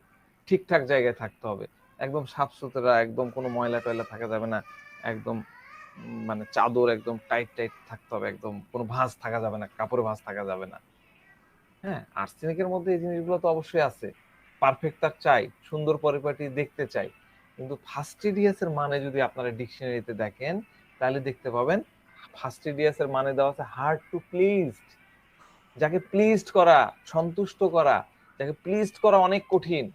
ঠিকঠাক জায়গায় থাকতে হবে, একদম সাফ সুতরা, একদম কোনো ময়লা টয়লা থাকা যাবে না, একদম মানে চাদর একদম টাইট টাইট থাকতে হবে, একদম কোনো ভাঁজ থাকা যাবে না, কাপড়ে ভাঁজ থাকা যাবে না। হ্যাঁ, আর্সেনিকের মধ্যে এই জিনিসগুলো তো অবশ্যই আছে, পারফেক্ট তার চাই, সুন্দর পরিপাটি দেখতে চাই। কিন্তু ফাস্টিডিয়াস এর মানে যদি আপনারা ডিকশনারিতে দেখেন, তাহলে দেখতে পাবেন ফাস্টিডিয়াস এর মানে দেওয়া আছে হার্ড টু প্লিজড, যাকে প্লিজড করা, সন্তুষ্ট করা, যাকে প্লিজড করা অনেক কঠিন।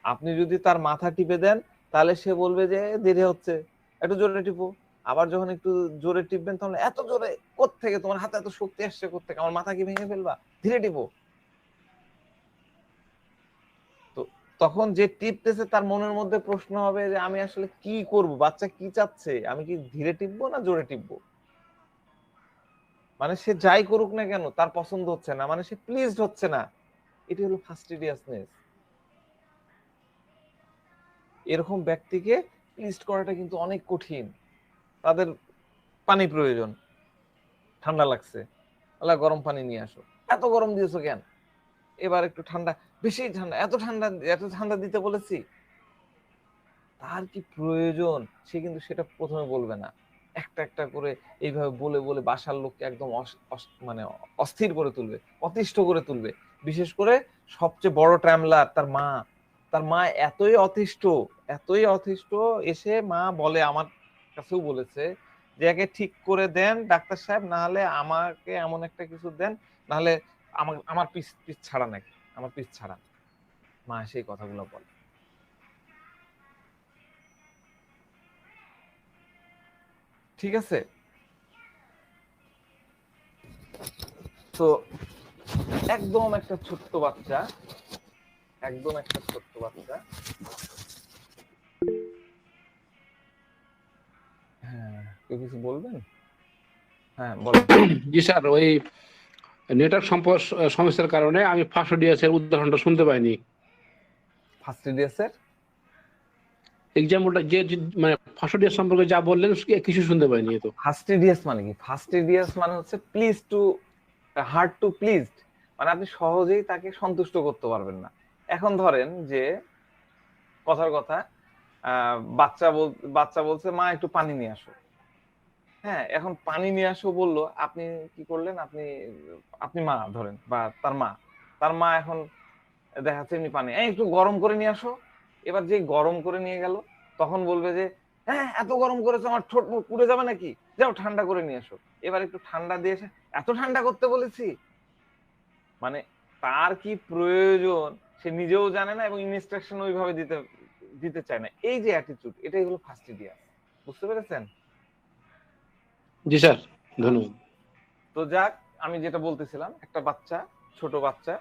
আপনি যদি তার মাথা টিপে দেন, তাহলে সে বলবে যে দেরি হচ্ছে, একটু জোরে টিপো। আবার যখন একটু জোরে টিপবেন, তখন এত জোরে কোত্থেকে, তোমার হাতে এত শক্তি আসছে কোত্থেকে, আমার মাথা কি ভেঙে ফেলবা, ধীরে টিপো। তো তখন যে টিপতেছে তার মনের মধ্যে প্রশ্ন হবে যে আমি আসলে কি করব, বাচ্চা কি চাচ্ছে, আমি কি ধীরে টিপবো না জোরে টিপবো। মানে সে যাই করুক না কেন তার পছন্দ হচ্ছে না, মানে সে প্লিজড হচ্ছে না। এটি হলো ফাস্টিডিয়াসনেস। এরকম ব্যক্তিকে প্লিজড করাটা কিন্তু অনেক কঠিন। তাদের পানি প্রয়োজন, ঠান্ডা লাগছে, আল্লাহ গরম পানি নিয়ে আসো, এত গরম দিয়েছো কেন, এবার একটু ঠান্ডা, বেশি ঠান্ডা, এত ঠান্ডা, এত ঠান্ডা দিতে বলেছি। তার কি প্রয়োজন সে কিন্তু সেটা প্রথমে বলবে না, একটা একটা করে এইভাবে বলে বলে বাসার লোককে একদম মানে অস্থির করে তুলবে, অতিষ্ঠ করে তুলবে। বিশেষ করে সবচেয়ে বড় ট্রামলার তার মা, তার মা এতই অতিষ্ঠ, এতই অতিষ্ঠ, এসে মা বলে, আমার কাছেও বলেছে যে একে ঠিক করে দেন ডাক্তার সাহেব, না হলে আমাকে এমন একটা কিছু দেন, না হলে আমার আমার পিছ পিছ ছাড়া নাকি, আমার পিছ ছাড়া। মা সেই কথাগুলো বলে। ঠিক আছে, তো একদম একটা ছোট্ট বাচ্চা, একদম একটা ছোট্ট বাচ্চা, হ্যাঁ কেউ কিছু বলবেন, হ্যাঁ বলেন। জি স্যার, ওই নেটওয়ার্ক সমস্যার কারণে আমি ফাস্টোডিয়াসের উদাহরণটা শুনতে পাইনি। ফাস্টিডিয়াসের এক্সাম্পলটা মানে ফাস্টোডিয়াস সম্পর্কে যা বললেন কিছু শুনতে পাইনি। তো ফাস্টিডিয়াস মানে কি? ফাস্টিডিয়াস মানে হচ্ছে please two hard to pleased, মানে আপনি সহজেই তাকে সন্তুষ্ট করতে পারবেন না। এখন ধরেন যে কথার কথা বাচ্চা বলছে মা একটু পানি নিয়ে আসো। হ্যাঁ, এখন পানি নিয়ে আসো বললো, আপনি কি করলেন? আপনি মা ধরেন, বা তার মা এখন দেখাচ্ছে এমনি পানি, একটু গরম করে নিয়ে আসো। এবার যে গরম করে নিয়ে গেল, তখন বলবে যে হ্যাঁ এত গরম করেছো আমার ঠোঁট মুখ পুড়ে যাবে নাকি, যাও ঠান্ডা করে নিয়ে আসো। এবার একটু ঠান্ডা দিয়ে এসে এত ঠান্ডা করতে বলেছি, মানে তার কি প্রয়োজন সে নিজেও জানে না এবং ইনস্ট্রাকশন ওইভাবে দিতে চায় না। এই যে অ্যাটিটিউড, এটাই হলো ফাস্টিডিয়াস। বুঝতে পেরেছেন? জি স্যার, ধন্যবাদ। তো যাক, আমি যেটা বলতেছিলাম, একটা ছোট বাচ্চা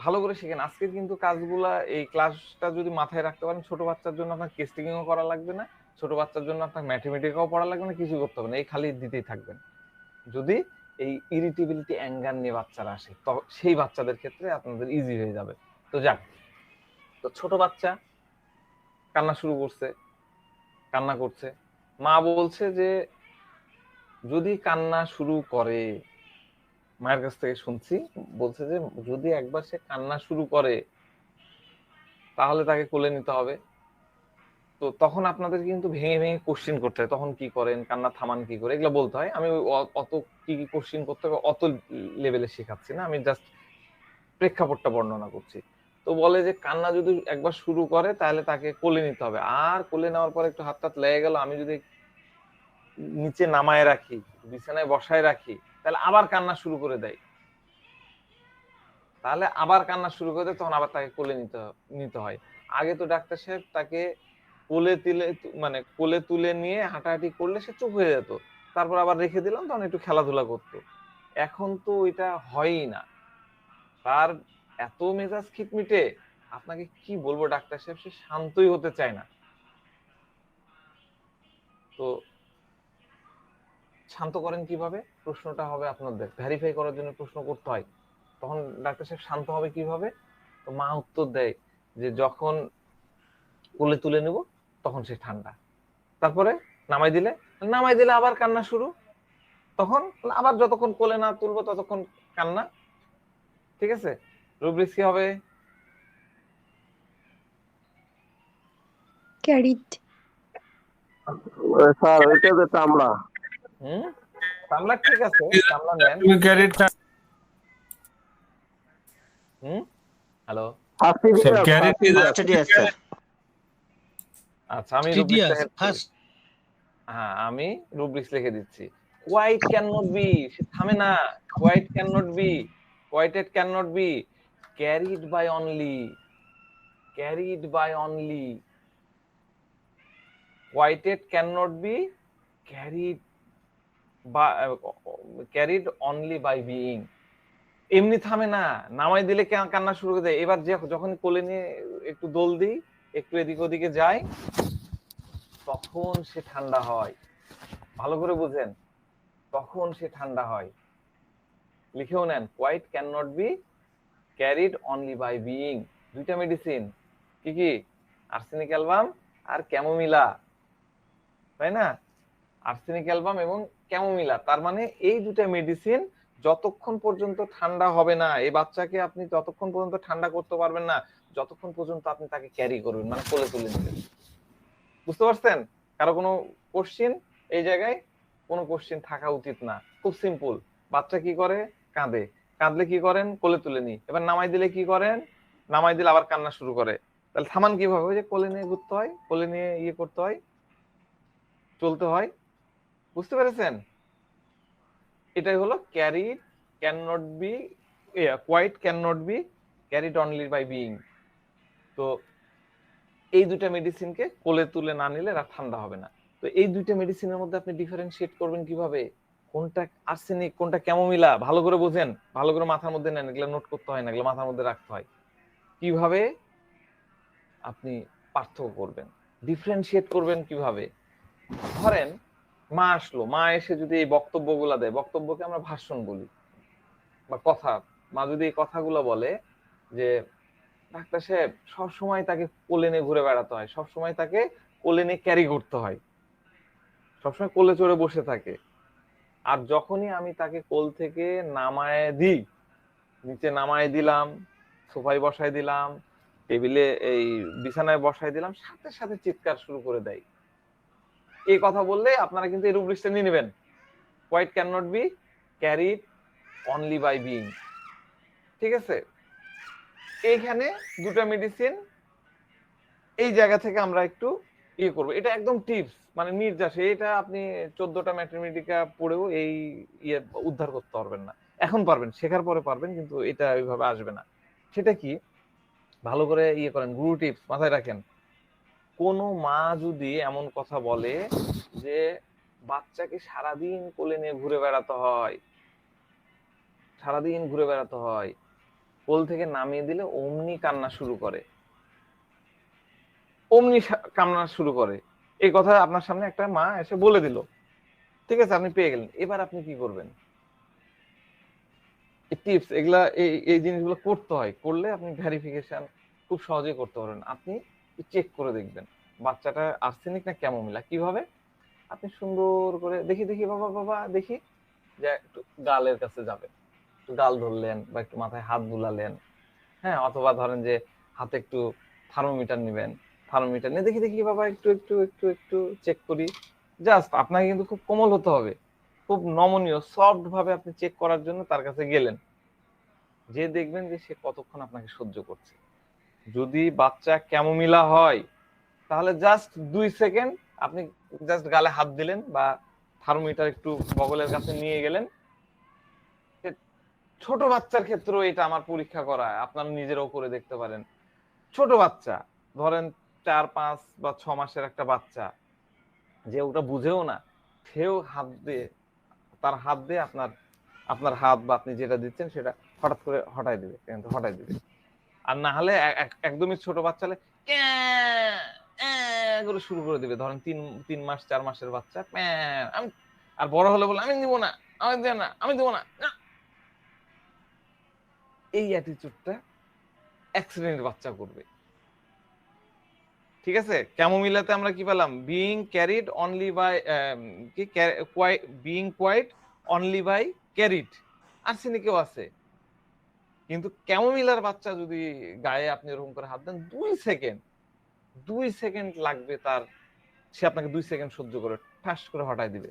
ভালো করে শিখেন। আজকে কিন্তু কাজগুলা, এই ক্লাসটা যদি মাথায় রাখতে পারেন, ছোট বাচ্চার জন্য আপনার কেস্টিংও করা লাগবে না, ছোট বাচ্চার জন্য আপনার ম্যাথমেটিক্সও পড়া লাগবে না, কিছু করতে হবে না, এই খালি দিতেই থাকবেন। যদি এই ইরিটেবিলিটি অ্যাঙ্গার নিয়ে বাচ্চারা আসে, তো সেই বাচ্চাদের ক্ষেত্রে আপনাদের ইজি হয়ে যাবে। তো যাক, তো ছোট বাচ্চা কান্না শুরু করছে, কান্না করছে, মা বলছে যে যদি কান্না শুরু করে, মায়ের কাছ থেকে শুনছি, বলছে যে যদি একবার সে কান্না শুরু করে তাহলে তাকে কোলে নিতে হবে। তো তখন আপনাদের কিন্তু ভেঙে ভেঙে কোশ্চিন করতে হয়, তখন কি করেন, কান্না থামান কি করে, এগুলো বলতে হয়। আমি অত কি কি কোশ্চিন করতে হবে অত লেভেলে শেখাচ্ছি না, আমি জাস্ট প্রেক্ষাপটটা বর্ণনা করছি। তো বলে যে কান্না যদি একবার শুরু করে তাহলে তাকে কোলে নিতে হবে, আর কোলে নেওয়ার পর একটু হাত টাত লেগে গেল, আমি যদি নিচে নামায় রাখি, বিছানায় বসায় রাখি, তাহলে আবার কান্না শুরু করে দেয়, তখন আবার তাকে কোলে নিতে হয়। আগে তো ডাক্তার সাহেব তাকে কোলে তুলে নিয়ে হাঁটাহাঁটি করলে সে চুপ হয়ে যেত, তারপর আবার রেখে দিলাম, তখন একটু খেলাধুলা করতো। এখন তো ওইটা হয়ই না, তার এত মেজাজ খিটমিটে, আপনাকে কি বলবো ডাক্তার সাহেব, সে শান্তই হতে চায় না। তো শান্ত করেন কিভাবে? প্রশ্নটা হবে আপনাদের ভেরিফাই করার জন্য, প্রশ্ন করতে হয়। তখন ডাক্তার সাহেব শান্ত হবে কিভাবে? তো মা উত্তর দেয় যে যখন কোলে তুলে নেব তখন সে ঠান্ডা, তারপরে নামাই দিলে আবার কান্না শুরু, তখন আবার যতক্ষণ কোলে না তুলবো ততক্ষণ কান্না। ঠিক আছে? রুব্রিক্স কি হবে? ক্যারিড। স্যার ওইটা যে তামলা। তামলা, ঠিক আছে, তামলা নেন। হ্যালো, আচ্ছা আমি আমি রুব্রিক্স লিখে দিচ্ছি। কোয়াইট ক্যান নট বি, সে থামে না। Quiet can not be, quieted can not be, carried by only, carried by only, quieted can not be carried only by being. এমনি থামে না, নামাই দিলে কান্না শুরু করে দেয়। এবার যখন কোলে নিয়ে একটু দোল দিই, একটু এদিক ওদিকে যাই, তখন সে ঠান্ডা হয়। ভালো করে বুঝেন, তখন সে ঠান্ডা হয়। লিখেও নেন, quite can not be carried only by being. দুইটা মেডিসিন, কি কি? আর্সেনিক অ্যালবাম আর ক্যামোমিলা, তাই না? আর্সেনিক অ্যালবাম এবং ক্যামোমিলা, তার মানে এই দুটা মেডিসিন যতক্ষণ পর্যন্ত ঠান্ডা হবে না, এই বাচ্চাকে আপনি ততক্ষণ পর্যন্ত ঠান্ডা করতে পারবেন না যতক্ষণ পর্যন্ত আপনি তাকে ক্যারি করবেন, মানে কোলে তুলে নেবেন। বুঝতে পারছেন? কারো কোনো কোশ্চিন এই জায়গায়? কোনো কোশ্চিন থাকা উচিত না, খুব সিম্পল। বাচ্চা কি করে? কাঁদে, কাঁদলে কি করেন? কোলে তুলে নি। এবার নামাই দিলে কি করেন? নামাই দিলে আবার কান্না শুরু করে, তাহলে থামান কিভাবে? ওই যে কোলে নিয়ে ঘুরতে হয়, কোলে নিয়ে করতে হয়, চলতে হয়। বুঝতে পেরেছেন? এটাই হলো carried can not be, quite can not be carried only by being. তো এই দুটা মেডিসিনকে কোলে তুলে না নিলে ঠান্ডা হবে না। তো এই দুইটা মেডিসিনের মধ্যে আপনি ডিফারেন্সিয়েট করবেন কিভাবে? কোনটা আর্সেনিক, কোনটা ক্যামোমিলা, ভালো করে বুঝেন, ভালো করে মাথার মধ্যে নেন, এগুলো নোট করতে হয় না, এগুলো মাথার মধ্যে রাখতে হয়। কিভাবে আপনি পার্থক্য করবেন, ডিফারেন্সিয়েট করবেন কিভাবে? ধরেন মা আসলো, মা এসে যদি এই বক্তব্যগুলা দেয়, বক্তব্যকে আমরা ভাষণ বলি, বা কথা, মা যদি এই কথাগুলো বলে যে ডাক্তার সাহেব সবসময় তাকে কোলে নিয়ে ঘুরে বেড়াতে হয়, সবসময় তাকে কোলে নিয়ে ক্যারি করতে হয়, সবসময় কোলে চড়ে বসে থাকে, আর যখনই আমি তাকে কোল থেকে নামায় দিই, নিচে নামায় দিলাম, সোফায় বসায় দিলাম, টেবিলে এই বিছানায় বসায় দিলাম, সাথে সাথে চিৎকার শুরু করে দেয়। এই কথা বললে আপনারা কিন্তু এই রুব্রিক্সটা নিয়ে নেবেন। Quite can not be carried only by being. ঠিক আছে, এইখানে দুটো মেডিসিন এই জায়গা থেকে আমরা একটু ইয়ে করবো। এটা একদম টিপস, মানে নির্যাস, এটা আপনি 14টা ম্যাথমেটিকা পড়েও এই ইয়ে উদ্ধার করতে পারবেন না। এখন পারবেন, শেখার পরে পারবেন, কিন্তু এটা ওইভাবে আসবে না। সেটা কি, ভালো করে ইয়ে করেন, গুরু টিপস মাথায় রাখেন। কোন মা যদি এমন কথা বলে যে বাচ্চাকে সারাদিন কোলে নিয়ে ঘুরে বেড়াতে হয়, সারাদিন ঘুরে বেড়াতে হয়, কোল থেকে নামিয়ে দিলে অমনি কান্না শুরু করে, অমনি কান্না শুরু করে, এই কথা আপনার সামনে একটা মা এসে বলে দিল, ঠিক আছে, আপনি পেয়ে গেলেন। এবার আপনি কি করবেন? টিপস এগুলা, এই জিনিসগুলো করতে হয়, করলে আপনি ভেরিফিকেশন খুব সহজেই করতে পারবেন। আপনি চেক করে দেখবেন বাচ্চাটা আর্সেনিক না ক্যামোমিলা। কিভাবে? আপনি সুন্দর করে দেখি দেখি বাবা বাবা দেখি, যে একটু গালের কাছে যাবে, একটু গাল ধরলেন বা একটু মাথায় হাত বুলালেন, হ্যাঁ, অথবা ধরেন যে হাতে একটু থার্মোমিটার নেবেন, থার্মোমিটার নিয়ে দেখি দেখি বাবা একটু একটু একটু একটু চেক করি। জাস্ট আপনাকে কিন্তু খুব কোমল হতে হবে, খুব নমনীয় সফট ভাবে আপনি চেক করার জন্য তার কাছে গেলেন, যে দেখবেন যে সে কতক্ষণ আপনাকে সহ্য করছে। যদি বাচ্চা ক্যামোমিলা হয় তাহলে জাস্ট 2 সেকেন্ড আপনি জাস্ট গালে হাত দিলেন বা থার্মোমিটার একটু বগলের কাছে নিয়ে গেলেন। ছোট বাচ্চার ক্ষেত্রেও এটা আমার পরীক্ষা করা, আপনারা নিজেরাও করে দেখতে পারেন। ছোট বাচ্চা, ধরেন 4, 5 বা 6 মাসের একটা বাচ্চা, যে ওটা বুঝেও না, সেও হাত দিয়ে, তার হাত দিয়ে আপনার আপনার হাত বা আপনি যেটা দিচ্ছেন সেটা হঠাৎ করে হটাই দিবে, কিন্তু হটাই দিবে। আর না হলে একদমই ছোট বাচ্চা হলে ক্যাঁ, অ্যাঁ করে শুরু করে দিবে। ধরেন 3, 3 মাস 4 মাসের বাচ্চা আমি, আর বড় হলে বলে আমি দিব না, আমি দেব না, আমি দেবো না। এই অ্যাটিটিউডটা এক শ্রেণীর বাচ্চা করবে। ঠিক আছে, ক্যামোমিলাতে আমরা কি পেলাম? বিইং ক্যারিড অনলি বাই, কি being quiet only by carried. আর্সেনিকেও আছে, কিন্তু ক্যামোমিলার বাচ্চা যদি গায়ে আপনি এরকম করে হাত দেন, 2 সেকেন্ড, 2 সেকেন্ড লাগবে তার, সে আপনাকে 2 সেকেন্ড সহ্য করে ঠাস করে হটাই দিবে।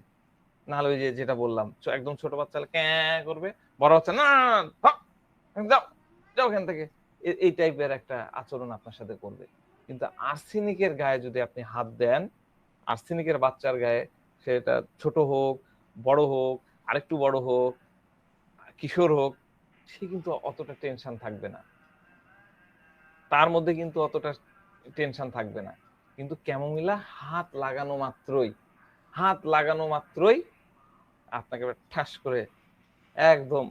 নাহলে ওই যে যেটা বললাম, একদম ছোট বাচ্চা হলে ক্যাঁ করবে, বড় বাচ্চা না, যাও যাও এখান থেকে, এই টাইপের একটা আচরণ আপনার সাথে করবে। কিন্তু আর্সেনিকের গায়ে যদি আপনি হাত দেন, আর্সেনিকের বাচ্চার গায়ে, সেটা ছোট হোক, বড় হোক, আরেকটু বড় হোক, কিশোর হোক, সে কিন্তু অতটা টেনশন থাকবে না, তার মধ্যে কিন্তু অতটা টেনশন থাকবে না। কিন্তু ক্যামোমিলা হাত লাগানো মাত্রই, হাত লাগানো মাত্রই আপনাকে ঠাস করে একদম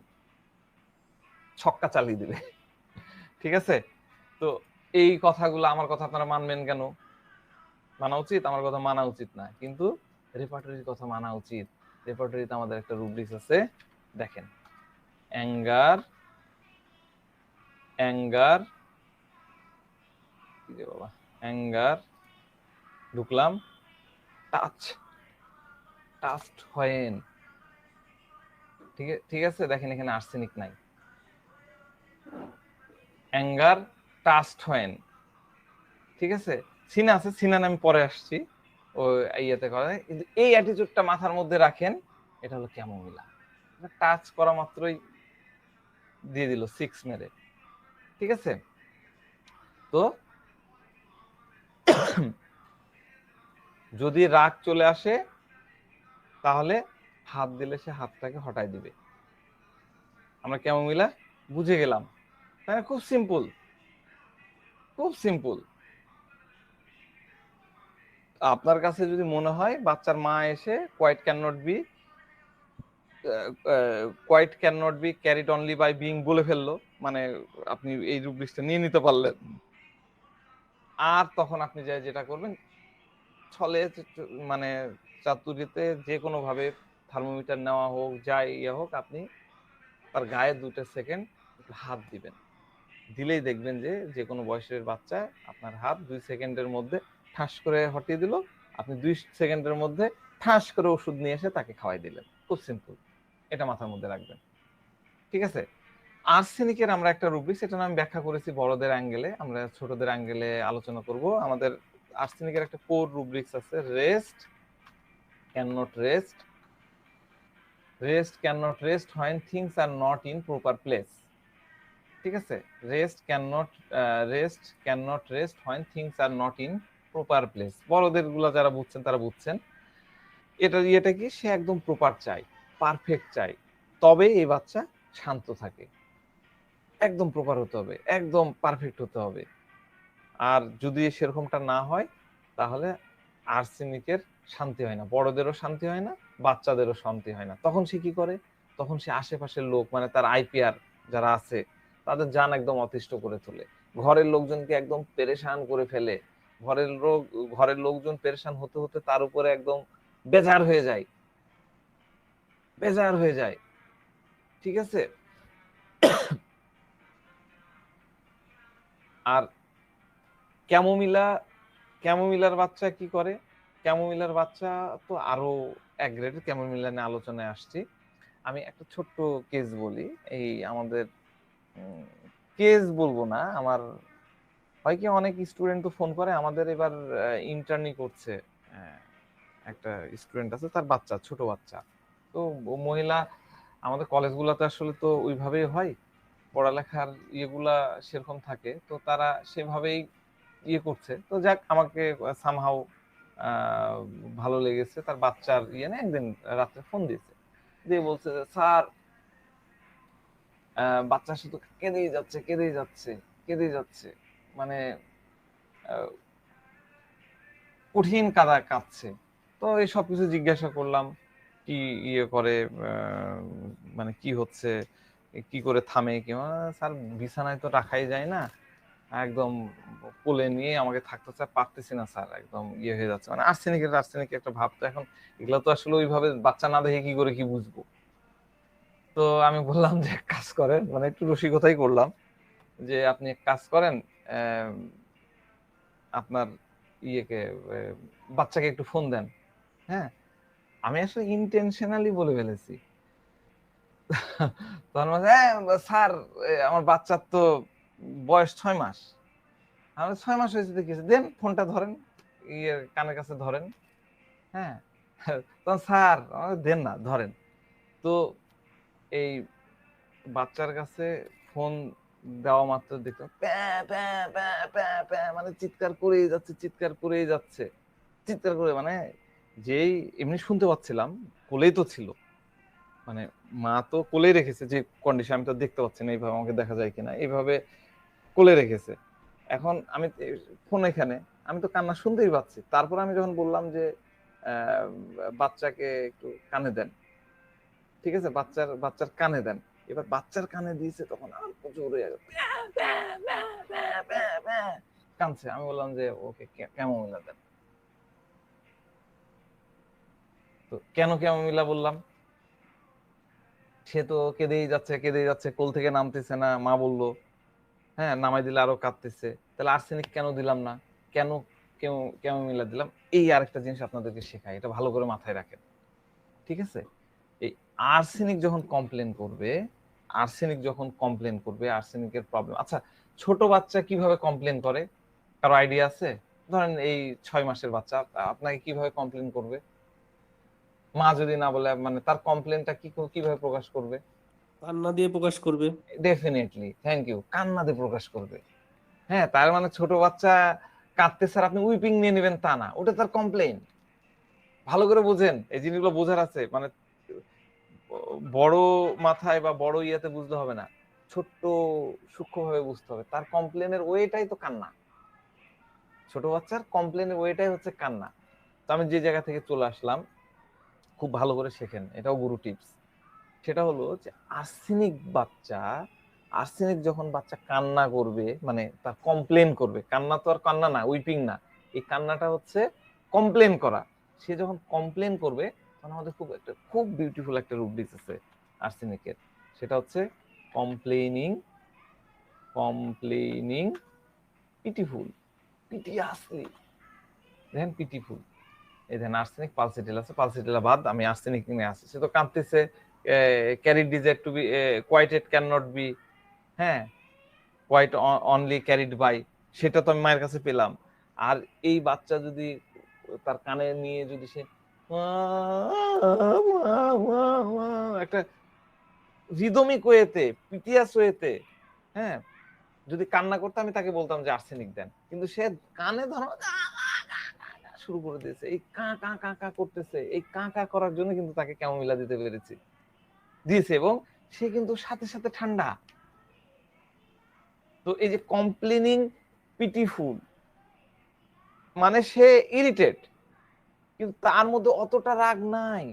ছক্কা চালিয়ে দিবে। ঠিক আছে, তো এই কথাগুলো, আমার কথা আপনারা মানবেন কেন? মানা উচিত? আমার কথা মানা উচিত না, কিন্তু রেপার্টরির কথা মানা উচিত। রেপার্টরিতে আমাদের একটা রুব্রিক্স আছে, দেখেন, অ্যাঙ্গার, অ্যাঙ্গার, কি রে বাবা, অ্যাঙ্গার ঢুকলাম, টাচ, টাচড হয়েন। ঠিক আছে, দেখেন এখানে আর্সেনিক নাই, অ্যাঙ্গার টাচড হয়েন। ঠিক আছে, সিনা আছে, সিনান আমি পরে আসছি, ও ইয়েতে করে, কিন্তু এই অ্যাটিটিউডটা মাথার মধ্যে রাখেন, এটা হলো ক্যামোমিলা। টাচ করা মাত্রই দিয়ে দিল 6 মেরে। ঠিক আছে, তো যদি রাগ চলে আসে তাহলে হাত দিলে সে হাতটাকে হটাই দিবে। আমরা ক্যামোমিলা বুঝে গেলাম, তাই না? খুব সিম্পল, খুব সিম্পল। আপনার কাছে যদি মনে হয় বাচ্চার মা এসে quite can not be, quite can not be carried only by being বলে ফেললো, মানে আপনি এই রুব্রিক্সটা নিয়ে নিতে পারলেন, আর তখন আপনি যেটা করবেন, ছলে মানে চাতুরিতে যে কোনো ভাবে থার্মোমিটার নেওয়া হোক, যাই ইয়ে হোক, আপনি তার গায়ে 2 সেকেন্ড একটু হাত দিবেন, দিলেই দেখবেন যে যে কোনো বয়সের বাচ্চা আপনার হাত 2 সেকেন্ডের মধ্যে ঠাস করে হটিয়ে দিল, আপনি 2 সেকেন্ডের মধ্যে ঠাস করে ওষুধ নিয়ে এসে তাকে খাওয়াই দিলেন। খুব সিম্পল, এটা মাথার মধ্যে রাখবেন। ঠিক আছে? আর্সেনিকের আমরা একটা রুব্রিক্স, এটা আমি ব্যাখ্যা করেছি বড়দের অ্যাঙ্গেলে, আমরা ছোটদের অ্যাঙ্গেলে আলোচনা করব। আমাদের আর্সেনিকের একটা কোর রুব্রিক্স আছে, rest can not rest, rest can not rest when things are not in proper place. ঠিক আছে? Rest can not rest when things are not in proper place. বড়দের গুলা যারা বুঝছেন তারা বুঝছেন। এটা কি, সে একদম প্রপার চাই, পারফেক্ট চাই, তবে এই বাচ্চা শান্ত থাকে। একদম প্রপার হতে হবে, একদম পারফেক্ট হতে হবে। আর যদি সেরকমটা না হয় তাহলে আর্সেনিকের শান্তি হয় না, বড়দেরও শান্তি হয় না, বাচ্চাদেরও শান্তি হয় না। তখন সে কি করে? তখন সে আশেপাশের লোক, মানে তার আইপিআর যারা আছে তাদের জান একদম অতিষ্ঠ করে তোলে, ঘরের লোকজনকে একদম পেরেশান করে ফেলে। ঘরের লোকজন পেরেশান হতে হতে তার উপরে একদম বেজার হয়ে যায়, বেজার হয়ে যায়। ঠিক আছে? আর ক্যামোমিলার বাচ্চা কি করে? ক্যামোমিলার বাচ্চা তো আরো এক গ্রেডের, ক্যামোমিলা নিয়ে আলোচনায় আসছি। আমি একটা ছোট্ট কেস বলি। এই আমাদের কেস বলবো না, আমার হয় কি, অনেক স্টুডেন্ট তো ফোন করে, আমাদের এবার ইন্টার্নি করছে একটা স্টুডেন্ট আছে, তার বাচ্চা, ছোট বাচ্চা। তো মহিলা, আমাদের কলেজগুলোতে আসলে তো ওইভাবেই হয়, পড়ালেখার ইয়েগুলা সেরকম থাকে, তো তারা সেভাবেই ইয়ে করছে। তো যাক, আমাকে সামহাউ ভালো লেগেছে, তার বাচ্চার ইয়ে না, একদিন রাত্রে ফোন দিয়েছে, দিয়ে বলছে যে, স্যার বাচ্চা শুধু কেঁদেই যাচ্ছে, কেঁদেই যাচ্ছে, কেঁদেই যাচ্ছে, মানে কঠিন কাঁদছে। তো এই সবকিছু জিজ্ঞাসা করলাম, কি ইয়ে করে, মানে কি হচ্ছে, কি করে থামে, কি স্যার বিছানায় তো রাখাই যায় না, একদম কোলে নিয়ে আমাকে থাকতে স্যার পারতেছি না স্যার, একদম ইয়ে হয়ে যাচ্ছে, মানে আর্সেনিক একটা ভাব। তো এখন এগুলো তো আসলে ওইভাবে বাচ্চা না দেখে কি করে কি বুঝবো। তো আমি বললাম যে এক কাজ করেন, মানে একটু রসিকতাই করলাম, যে আপনি এক কাজ করেন, আপনার ইয়েকে, বাচ্চাকে একটু ফোন দেন। হ্যাঁ, আমি আসলে ইন্টেনশনালি বলে ফেলেছি। তখন স্যার, আমার বাচ্চার তো বয়স 6 মাস। আমার 6 মাস হয়েছে, দেখেছি, দেন ফোনটা ধরেন, ইয়ের কানের কাছে ধরেন। হ্যাঁ, তখন স্যার আমাকে দেন না, ধরেন। তো এই বাচ্চার কাছে ফোন দেওয়া মাত্র দেখতাম প্যাঁ প্যাঁ প্যাঁ প্যাঁ প্যাঁ, মানে চিৎকার করেই যাচ্ছে, চিৎকার করেই যাচ্ছে, চিৎকার করে, মানে যেই এমনি শুনতে পাচ্ছিলাম, কোলেই তো ছিল, মানে মা তো কোলেই রেখেছে, যে কন্ডিশন আমি তো দেখতে পাচ্ছি না, এইভাবে আমাকে দেখা যায় কিনা, এইভাবে কোলে রেখেছে। এখন আমি ফোন এখানে, আমি তো কান্না শুনতেই পাচ্ছি। তারপর আমি যখন বললাম যে বাচ্চাকে একটু কানে দেন, ঠিক আছে, বাচ্চার কানে দেন, এবার বাচ্চার কানে দিয়েছে, তখন আর প্রচুর কানছে। আমি বললাম যে ওকে ক্যামোমিলা দেন। তো কেন ক্যামোমিলা বললাম? সে তো কেঁদেই যাচ্ছে, কেঁদেই যাচ্ছে, কোল থেকে নামতেছে না, মা বললো। হ্যাঁ, নামাই দিলে আরো কাঁদতেছে, তাহলে আর্সেনিক কেন দিলাম না, কেন ক্যামোমিলা দিলাম? এই আরেকটা জিনিস আপনাদেরকে শেখাই, এটা ভালো করে মাথায় রাখেন। ঠিক আছে? এই আর্সেনিক যখন কমপ্লেন করবে, আর্সেনিকের প্রবলেম, আচ্ছা, ছোট বাচ্চা কিভাবে কমপ্লেন করে, কারো আইডিয়া আছে? ধরেন এই 6 মাসের বাচ্চা আপনাকে কিভাবে কমপ্লেন করবে? মা যদি না বলে, মানে তার কমপ্লেনটা কিভাবে প্রকাশ করবে? কান্না দিয়ে প্রকাশ করবে। ডেফিনেটলি, থ্যাংক ইউ, কান্নাতে প্রকাশ করবে। হ্যাঁ, তার মানে ছোট বাচ্চা কাঁদতে স্যার আপনি উইপিং নিয়ে নেবেন তা না, ওটা তার কমপ্লেন। ভালো করে বুঝেন, এই জিনিসগুলো বোঝার আছে, মানে বড় মাথায় বা বড় ইয়েতে বুঝতে হবে না, ছোট্ট সূক্ষ্মভাবে বুঝতে হবে। তার কমপ্লেনের ওয়েটাই তো কান্না, ছোট বাচ্চার কমপ্লেনের ওয়েটাই হচ্ছে কান্না। তো আমি যে জায়গা থেকে চলে আসলাম, খুব ভালো করে শেখেন, এটাও গুরু টিপস। সেটা হলো যে আর্সেনিক যখন বাচ্চা কান্না করবে, মানে তার কমপ্লেন করবে, কান্না তো আর কান্না না, উইপিং না, এই কান্নাটা হচ্ছে কমপ্লেন করা। সে যখন কমপ্লেন করবে, তখন আমাদের খুব বিউটিফুল একটা রুব্রিক্স আছে আর্সেনিকের, সেটা হচ্ছে কমপ্লেইনিং পিটিফুল, পিটিয়াসলি। দেখেন পিটিফুল, এই দেখেন আর্সেনিক পালসিটিলা আছে, পালসিটিলা বাদ, আমি আর্সেনিক নিয়ে আসছি। সে তো কাঁদতেছে, carried desire to be quieted can not be, হ্যাঁ, কোয়াইট অনলি ক্যারিড বাই, সেটা তো আমি মায়ের কাছে পেলাম। আর এই বাচ্চা যদি তার কানে নিয়ে যদি সে একটা রিদমিক ওয়েতে, পিটিয়াস ওয়েতে, হ্যাঁ, যদি কান্না করতে, আমি তাকে বলতাম যে আর্সেনিক দেন, কিন্তু সে কানে ধরো শুরু করে দিয়েছে, এই কা কা কা কা করতেছে। এই কা কা করার জন্য কিন্তু তাকে ক্যামোমিলা দিতে পেরেছি, দিয়েছে, এবং সে কিন্তু সাথে সাথে ঠান্ডা। তো এই যে কমপ্লেনিং পিটিফুল, মানে সে ইরিটেট, কিন্তু তার মধ্যে অতটা রাগ নাই,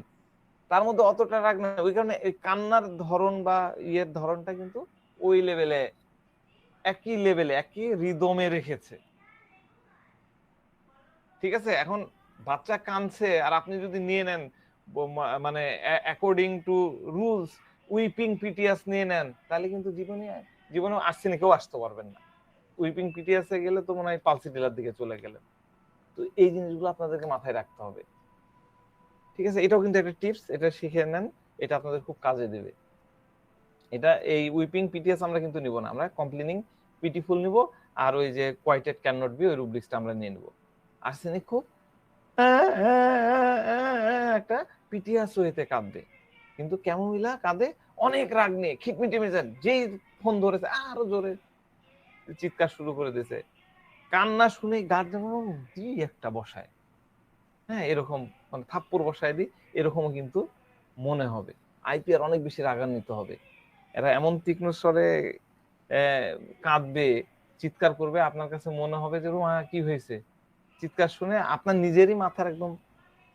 ওই কারণে এই কান্নার ধরন বা ইয়ের ধরনটা কিন্তু ওই লেভেলে, একই রিদমে রেখেছে। ঠিক আছে? এখন বাচ্চা কাঁদছে আর আপনি যদি নিয়ে নেন মানে অ্যাকর্ডিং টু রুলস উইপিং পিটিয়াস নিয়ে নেন, তাহলে কিন্তু জীবনে আর্সেনিকেও আসতে পারবেন না। উইপিং পিটিয়াসে গেলে তো মনে হয় পালসিটিলার দিকে চলে গেলেন। তো এই জিনিসগুলো আপনাদেরকে মাথায় রাখতে হবে। ঠিক আছে? এটাও কিন্তু একটা টিপস, এটা শিখে নেন, এটা আপনাদের খুব কাজে দেবে। এটা এই উইপিং পিটিএস আমরা কিন্তু নিব না, আমরা কমপ্লেনিং পিটিফুল নিব, আর ওই যে কোয়াইটেড ক্যান নট বি, ওই রুব্রিক্সটা আমরা নিয়ে নিব। আর্সেনিক খুব একটা পিটিএস ওয়েতে কাঁদবে, কিন্তু ক্যামোমিলা কাঁদে অনেক রাগ নিয়ে, খিটমিটে মেজাজ, যেই ফোন ধরেছে আরো জোরে চিৎকার শুরু করে দিয়েছে, কান্না শুনে গার্জেন দি একটা বসায়, হ্যাঁ, এরকম মানে থাপ্পড় বসায় দি, এরকমও কিন্তু মনে হবে। আইপিআর অনেক বেশি রাগান্বিত হবে, এরা এমন তীক্ষ্ণ স্বরে কাঁদবে, চিৎকার করবে, আপনার কাছে মনে হবে যে কি হয়েছে। চিৎকার শুনে আপনার নিজেরই মাথার একদম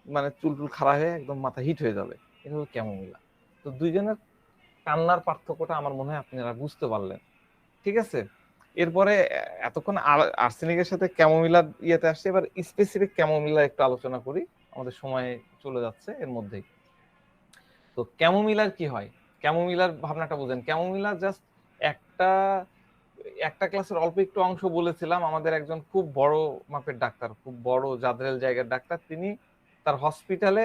মানে চুল খাড়া হয়ে একদম মাথা হিট হয়ে যাবে। এটা হলো ক্যামোমিলা। তো দুইজনের কান্নার পার্থক্যটা আমার মনে হয় আপনারা বুঝতে পারলেন। ঠিক আছে? এরপরে এতক্ষণ আর্সেনিকের সাথে ক্যামোমিলার ইয়েতে আসছে, এবার স্পেসিফিক ক্যামোমিলা একটু আলোচনা করি, আমাদের সময় চলে যাচ্ছে এর মধ্যেই। তো ক্যামোমিলার কি হয়, ক্যামোমিলার ভাবনাটা বুঝেন। ক্যামোমিলা জাস্ট একটা ক্লাসের অল্প একটু অংশ বলেছিলাম। আমাদের একজন খুব বড় মাপের ডাক্তার, খুব বড় জাদরেল জায়গার ডাক্তার, তিনি তার হসপিটালে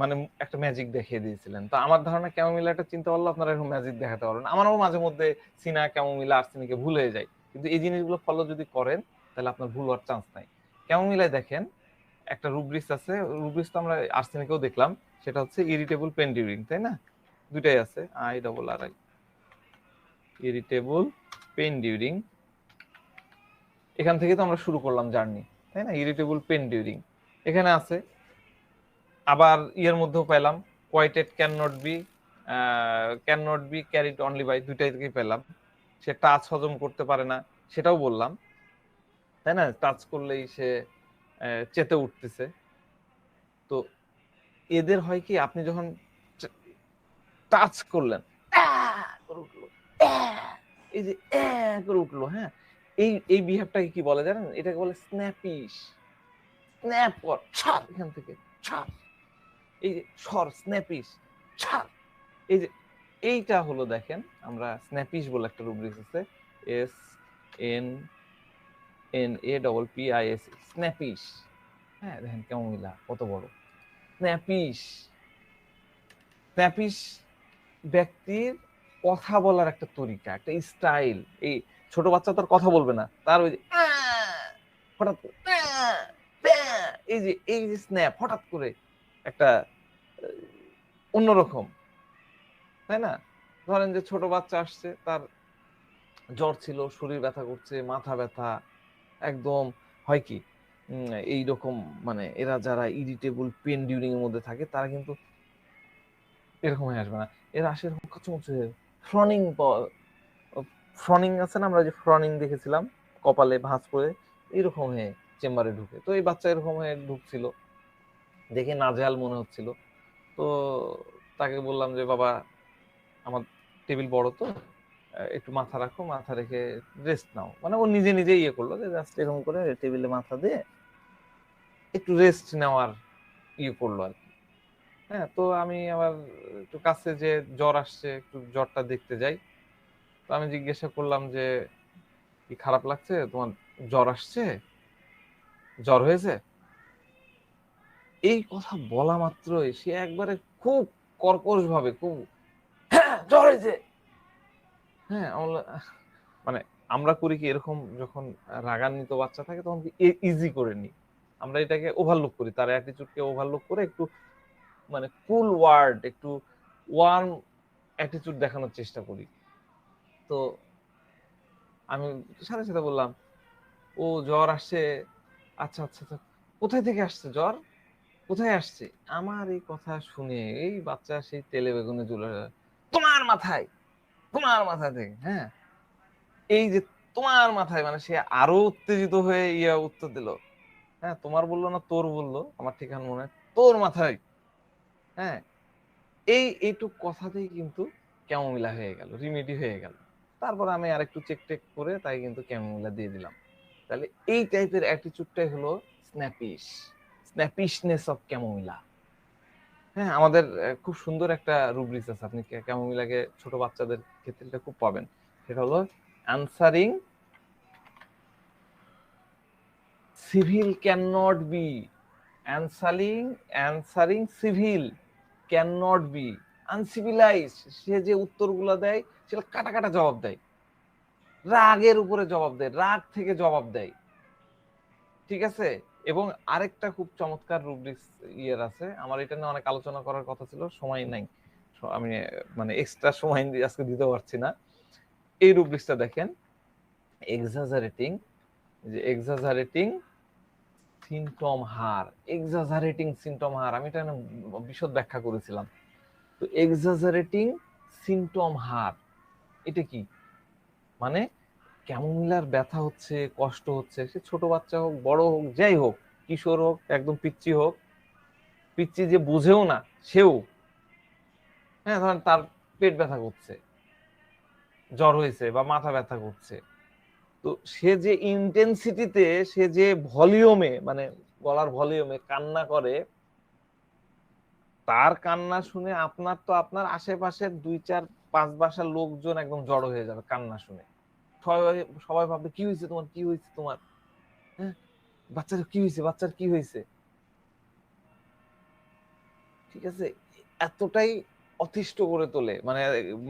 মানে একটা ম্যাজিক দেখিয়ে দিয়েছিলেন। তো আমার ধারণা ক্যামোমিলা একটা চিন্তা করলে আপনারা এরকম ম্যাজিক দেখাতে পারবেন। আমারও মাঝে মধ্যে সিনা, ক্যামোমিলা, আর্সেনিকে ভুল হয়ে যায়, কিন্তু এই জিনিসগুলো ফলো যদি করেন তাহলে আপনার ভুল হওয়ার চান্স নাই। ক্যামোমিলায় দেখেন একটা রুব্রিক্স আছে, রুব্রিক্স তো আমরা আর্সেনিকেও দেখলাম, সেটা হচ্ছে ইরিটেবল পেন ডিউরিং, তাই না? দুইটাই আছে, IRRI, ইরিটেবল পেন ডিউরিং। এখান থেকে তো আমরা শুরু করলাম জার্নি, তাই না? ইরিটেবল পেন ডিউরিং এখানে আছে। আবার ইয়ের মধ্যেও পেলাম quieted can not be carried only by, দুইটাই থেকে পেলাম। সে টাচ হজম করতে পারে না, সেটাও বললাম, তাই না? টাচ করলেই সে চেতে উঠতেছে। তো এদের হয় কি, আপনি যখন টাচ করলেন করে উঠলো, এই যে করে উঠলো, হ্যাঁ, এই বিহেভটাকে কি বলে জানেন? এটাকে বলে স্ন্যাপিশ। স্ন্যাপ কর, ছাড় এখান থেকে, ছাড়, এই যে সর, স্ন্যাপিশ, ছাড়। এই যে এইটা হলো, দেখেন আমরা স্ন্যাপিশ বলে একটা রুব্রিক্স আছে, SNAPPIS, স্ন্যাপিশ। হ্যাঁ, দেখেন ক্যামোমিলা কত বড় স্ন্যাপিশ। স্ন্যাপিশ ব্যক্তির কথা বলার একটা তরিকা, একটা স্টাইল। এই ছোট বাচ্চা তার কথা বলবে না, তার ওই যে হঠাৎ এই যে স্ন্যাপ, হঠাৎ করে একটা অন্যরকম, তাই না? ধরেন যে ছোট বাচ্চা আসছে, তার জ্বর ছিল, শরীর ব্যথা করছে, মাথা ব্যথা, একদম হয় কি এইরকম, মানে এরা যারা ইরিটেবল পেন ডিউরিং এর মধ্যে থাকে তারা কিন্তু এরকম হয়ে আসবে না, এরা আসে এরকম কচমচে ফ্রনিং। ফ্রনিং আছে না, আমরা যে ফ্রনিং দেখেছিলাম কপালে ভাঁজ করে, এরকম হয়ে চেম্বারে ঢুকে। তো এই বাচ্চা এরকম হয়ে ঢুকছিল, দেখে নাজেহাল মনে হচ্ছিল। তো তাকে বললাম যে বাবা, আমার টেবিল বড় তো, একটু মাথা রাখো, মাথা রেখে রেস্ট নাও। মানে ও নিজে নিজে ইয়ে করলো যে জাস্ট এরকম করে টেবিলে মাথা দিয়ে একটু রেস্ট নেওয়ার ইয়ে করলো আর কি। হ্যাঁ, তো আমি আবার একটু কাছে যে জ্বর আসছে, একটু জ্বরটা দেখতে যাই। তো আমি জিজ্ঞাসা করলাম যে কি খারাপ লাগছে তোমার, জ্বর আসছে, জ্বর হয়েছে? এই কথা বলা মাত্রই সে একবারে খুব কর্কশ ভাবে, খুব হ্যাঁ জ্বর হয়েছে। হ্যাঁ মানে আমরা করি কি এরকম, যখন রাগান্বিত বাচ্চা থাকে তখন ইজি করে নি, আমরা এটাকে ওভারলুক করি, তার অ্যাটিটিউডকে ওভারলুক করে একটু মানে কুল ওয়ার্ড, একটু ওয়ার্ম অ্যাটিটিউড দেখানোর চেষ্টা করি। তো আমি সাথে সাথে বললাম, ও জ্বর আসছে, আচ্ছা আচ্ছা আচ্ছা, কোথায় থেকে আসছে জ্বর, কোথায় আসছে? আমার এই কথা শুনে এই বাচ্চা সেই তেলে বেগুনে জ্বলে যায়, তোমার মাথায়, তোমার মাথা থেকে। হ্যাঁ, এই যে তোমার মাথায়, মানে সে আরো উত্তেজিত হয়ে উত্তর দিল। হ্যাঁ, তোমার বললো না তোর বললো, আমার ঠিক এখন মনে হয় তোর মাথায়। হ্যাঁ, এইটুক কথাতেই কিন্তু ক্যামোমিলা হয়ে গেল, রিমেডি হয়ে গেল। তারপর আমি আরেকটু চেক টেক করে তাই কিন্তু ক্যামোমিলা দিয়ে দিলাম। তাহলে এই টাইপের অ্যাটিটিউডটাই হলো স্ন্যাপিশনেস অফ ক্যামোমিলা। হ্যাঁ, আমাদের খুব সুন্দর একটা রুব্রিক্স আছে, আপনি ক্যামোমিলাকে ছোট বাচ্চাদের ক্ষেত্রে খুব পাবেন। সেটা হলো answering civil can not be, answering civil can not be uncivilise. সে যে উত্তরগুলো দেয় সেটা কাটা কাটা জবাব দেয়, রাগের উপরে জবাব দেয়, রাগ থেকে জবাব দেয়। ঠিক আছে? এবং আরেকটা খুব চমৎকার রুব্রিক্স আছে, আমার এটা নিয়ে অনেক আলোচনা করার কথা ছিল, সময় নাই, আমি মানে এক্সট্রা সময় আজকে দিতে পারছি না। এই রুব্রিক্সটা দেখেন, এক্সাজারেটিং, যে এক্সাজারেটিং সিমটম হার, এক্সাজারেটিং সিমটম হার, আমি এটা বিশদ ব্যাখ্যা করেছিলাম। তো এক্সাজারেটিং সিমটম হার এটা কি? মানে ক্যামোমিলার ব্যথা হচ্ছে, কষ্ট হচ্ছে, সে ছোট বাচ্চা হোক, বড় হোক, যাই হোক, কিশোর হোক, একদম পিচ্চি হোক, পিচ্চি যে বুঝেও না সেও, হ্যাঁ ধরেন তার পেট ব্যথা করছে, জ্বর হয়েছে বা মাথা ব্যথা করছে, তো সে যে ইন্টেন্সিটিতে, সে যে ভলিউমে, মানে গলার ভলিউমে কান্না করে, তার কান্না শুনে আপনার তো আপনার আশেপাশের 2 4 5 বাসার লোকজন একদম জড়ো হয়ে যাবে কান্না শুনে। সবাই সবাই ভাববে কি হয়েছে তোমার, কি হয়েছে তোমার, হ্যাঁ বাচ্চার কি হয়েছে, বাচ্চার কি হয়েছে। ঠিক আছে? এতটাই অতিষ্ঠ করে তোলে, মানে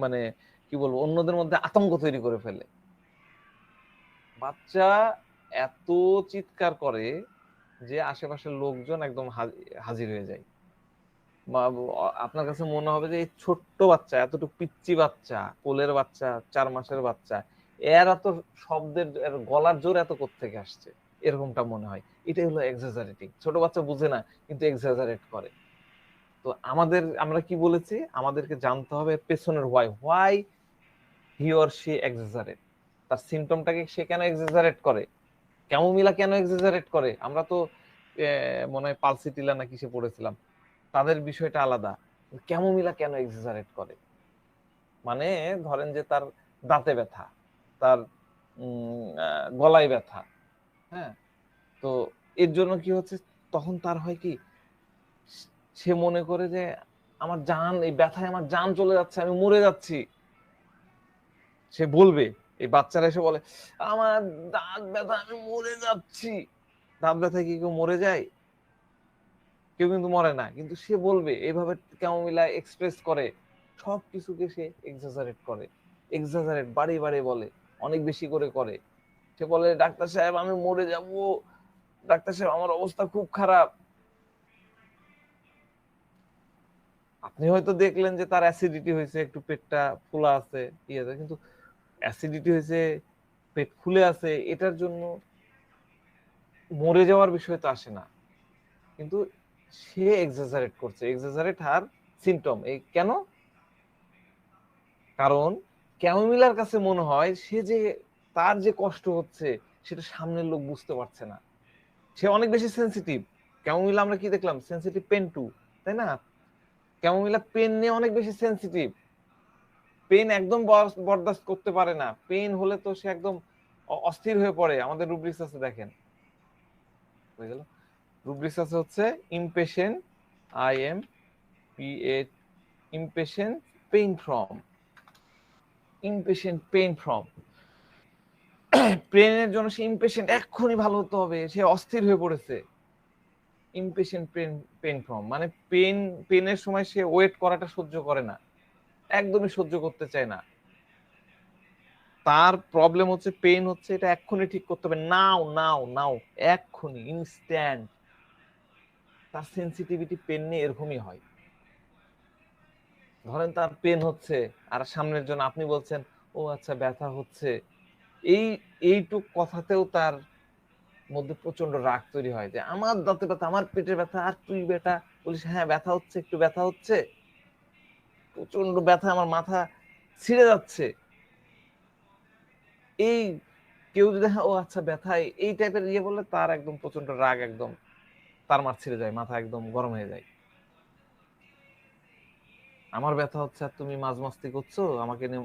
মানে কি বলবো, অন্যদের মধ্যে আতঙ্ক তৈরি করে ফেলে। বাচ্চা এত চিৎকার করে যে আশেপাশের লোকজন একদম হাজির হয়ে যায়। আপনার কাছে মনে হবে যে এই ছোট্ট বাচ্চা, এতটুকু পিচ্চি বাচ্চা, কোলের বাচ্চা, 4 মাসের বাচ্চা, এর এত শব্দের, এর গলার জোর এত কোত্থেকে আসছে, এরকমটা মনে হয়। এটাই হলো এক্সাজারেটিং। ছোট বাচ্চা বুঝে না কিন্তু এক্সাজারেট করে। তো আমরা কি বলেছি, আমাদেরকে জানতে হবে পেছনের why he or she exaggerate, তার সিমটমটাকে সে কেন এক্সাজারেট করে, ক্যামোমিলা কেন এক্সাজারেট করে। আমরা তো মনে হয় পালসিটিলা না কিসে পড়েছিলাম, তাদের বিষয়টা আলাদা। ক্যামোমিলা কেন এক্সাজারেট করে, মানে ধরেন যে তার দাঁতে ব্যথা, তার গলায় ব্যথা, হ্যাঁ, তো এর জন্য কি হচ্ছে, তখন তার হয় কি, সে মনে করে যে আমার জান, এই ব্যথায় আমার জান চলে যাচ্ছে, আমি মরে যাচ্ছি। সে বলবে, এই বাচ্চারা এসে বলে আমার দাঁত ব্যথা, আমি মরে যাচ্ছি। দাঁত ব্যথায় কি কেউ মরে যায়? কেউ কিন্তু মরে না, কিন্তু সে বলবে এইভাবে, ক্যামোমিলা এক্সপ্রেস করে, সবকিছুকে সে এক্সাজারেট করে, এক্সাজারেট বাড়ি বাড়ি বলে, অনেক বেশি করে করে। সে বলে ডাক্তার সাহেব আমি মরে যাব, ডাক্তার সাহেব আমার অবস্থা খুব খারাপ। আপনি হয়তো দেখলেন যে তার অ্যাসিডিটি হয়েছে, একটু পেটটা ফুলা আছে, আছে, কিন্তু অ্যাসিডিটি হয়েছে, পেট ফুলে আছে, এটার জন্য মরে যাওয়ার বিষয় তো আসে না। কিন্তু সে এক্সাজারেট করছে, এক্সাজারেট হার সিমটম। এই কেন? কারণ ক্যামোমিলার কাছে মনে হয় সে যে, তার যে কষ্ট হচ্ছে সেটা সামনের লোক বুঝতে পারছে না। সে অনেক বেশি সেন্সিটিভ। ক্যামোমিলা আমরা কি দেখলাম, সেন্সিটিভ পেন টু, তাই না? ক্যামোমিলা পেন নিয়ে অনেক বেশি সেন্সিটিভ। পেন একদম বরদাস্ত করতে পারে না, পেন হলে তো সে একদম অস্থির হয়ে পড়ে। আমাদের রুব্রিক্স আছে দেখেন, হয়ে গেল, রুব্রিক্স আছে হচ্ছে impatient, I am impatient pain from, impatient pain from, পেনের জন্য সে ইমপেশেন্ট, এক্ষুনি ভালো হতে হবে, সে অস্থির হয়ে পড়েছে। ইমপেশেন্ট পেন ফ্রম মানে পেনের সময় সে ওয়েট করাটা সহ্য করে না, একদমই সহ্য করতে চায় না। তার প্রবলেম হচ্ছে পেন হচ্ছে, এটা এক্ষুনি ঠিক করতে হবে, নাও নাও নাও, এক্ষুনি, ইনস্ট্যান্ট। তার সেন্সিটিভিটি পেন নিয়ে এরকমই হয়। ধরেন তার পেন হচ্ছে, আর সামনের জন্য আপনি বলছেন ও আচ্ছা ব্যথা হচ্ছে, এই এইটুক কথাতেও তার মধ্যে প্রচন্ড রাগ তৈরি হয় যে আমার দাঁতে ব্যথা, আমার পেটে ব্যথা, আর তুই বেটা বলিস হ্যাঁ ব্যথা হচ্ছে, একটু ব্যথা হচ্ছে, প্রচন্ড ব্যথা, আমার মাথা ছিঁড়ে যাচ্ছে। এই কেউ যদি হ্যাঁ ও আচ্ছা ব্যথায় এই টাইপের ইয়ে বললে, তার একদম প্রচন্ড রাগ, একদম তার মার ছিঁড়ে যায়, মাথা একদম গরম হয়ে যায়। আমার ব্যথা হচ্ছে আর তুমি মাঝ মাস্তি করছো, আমাকে নিয়ে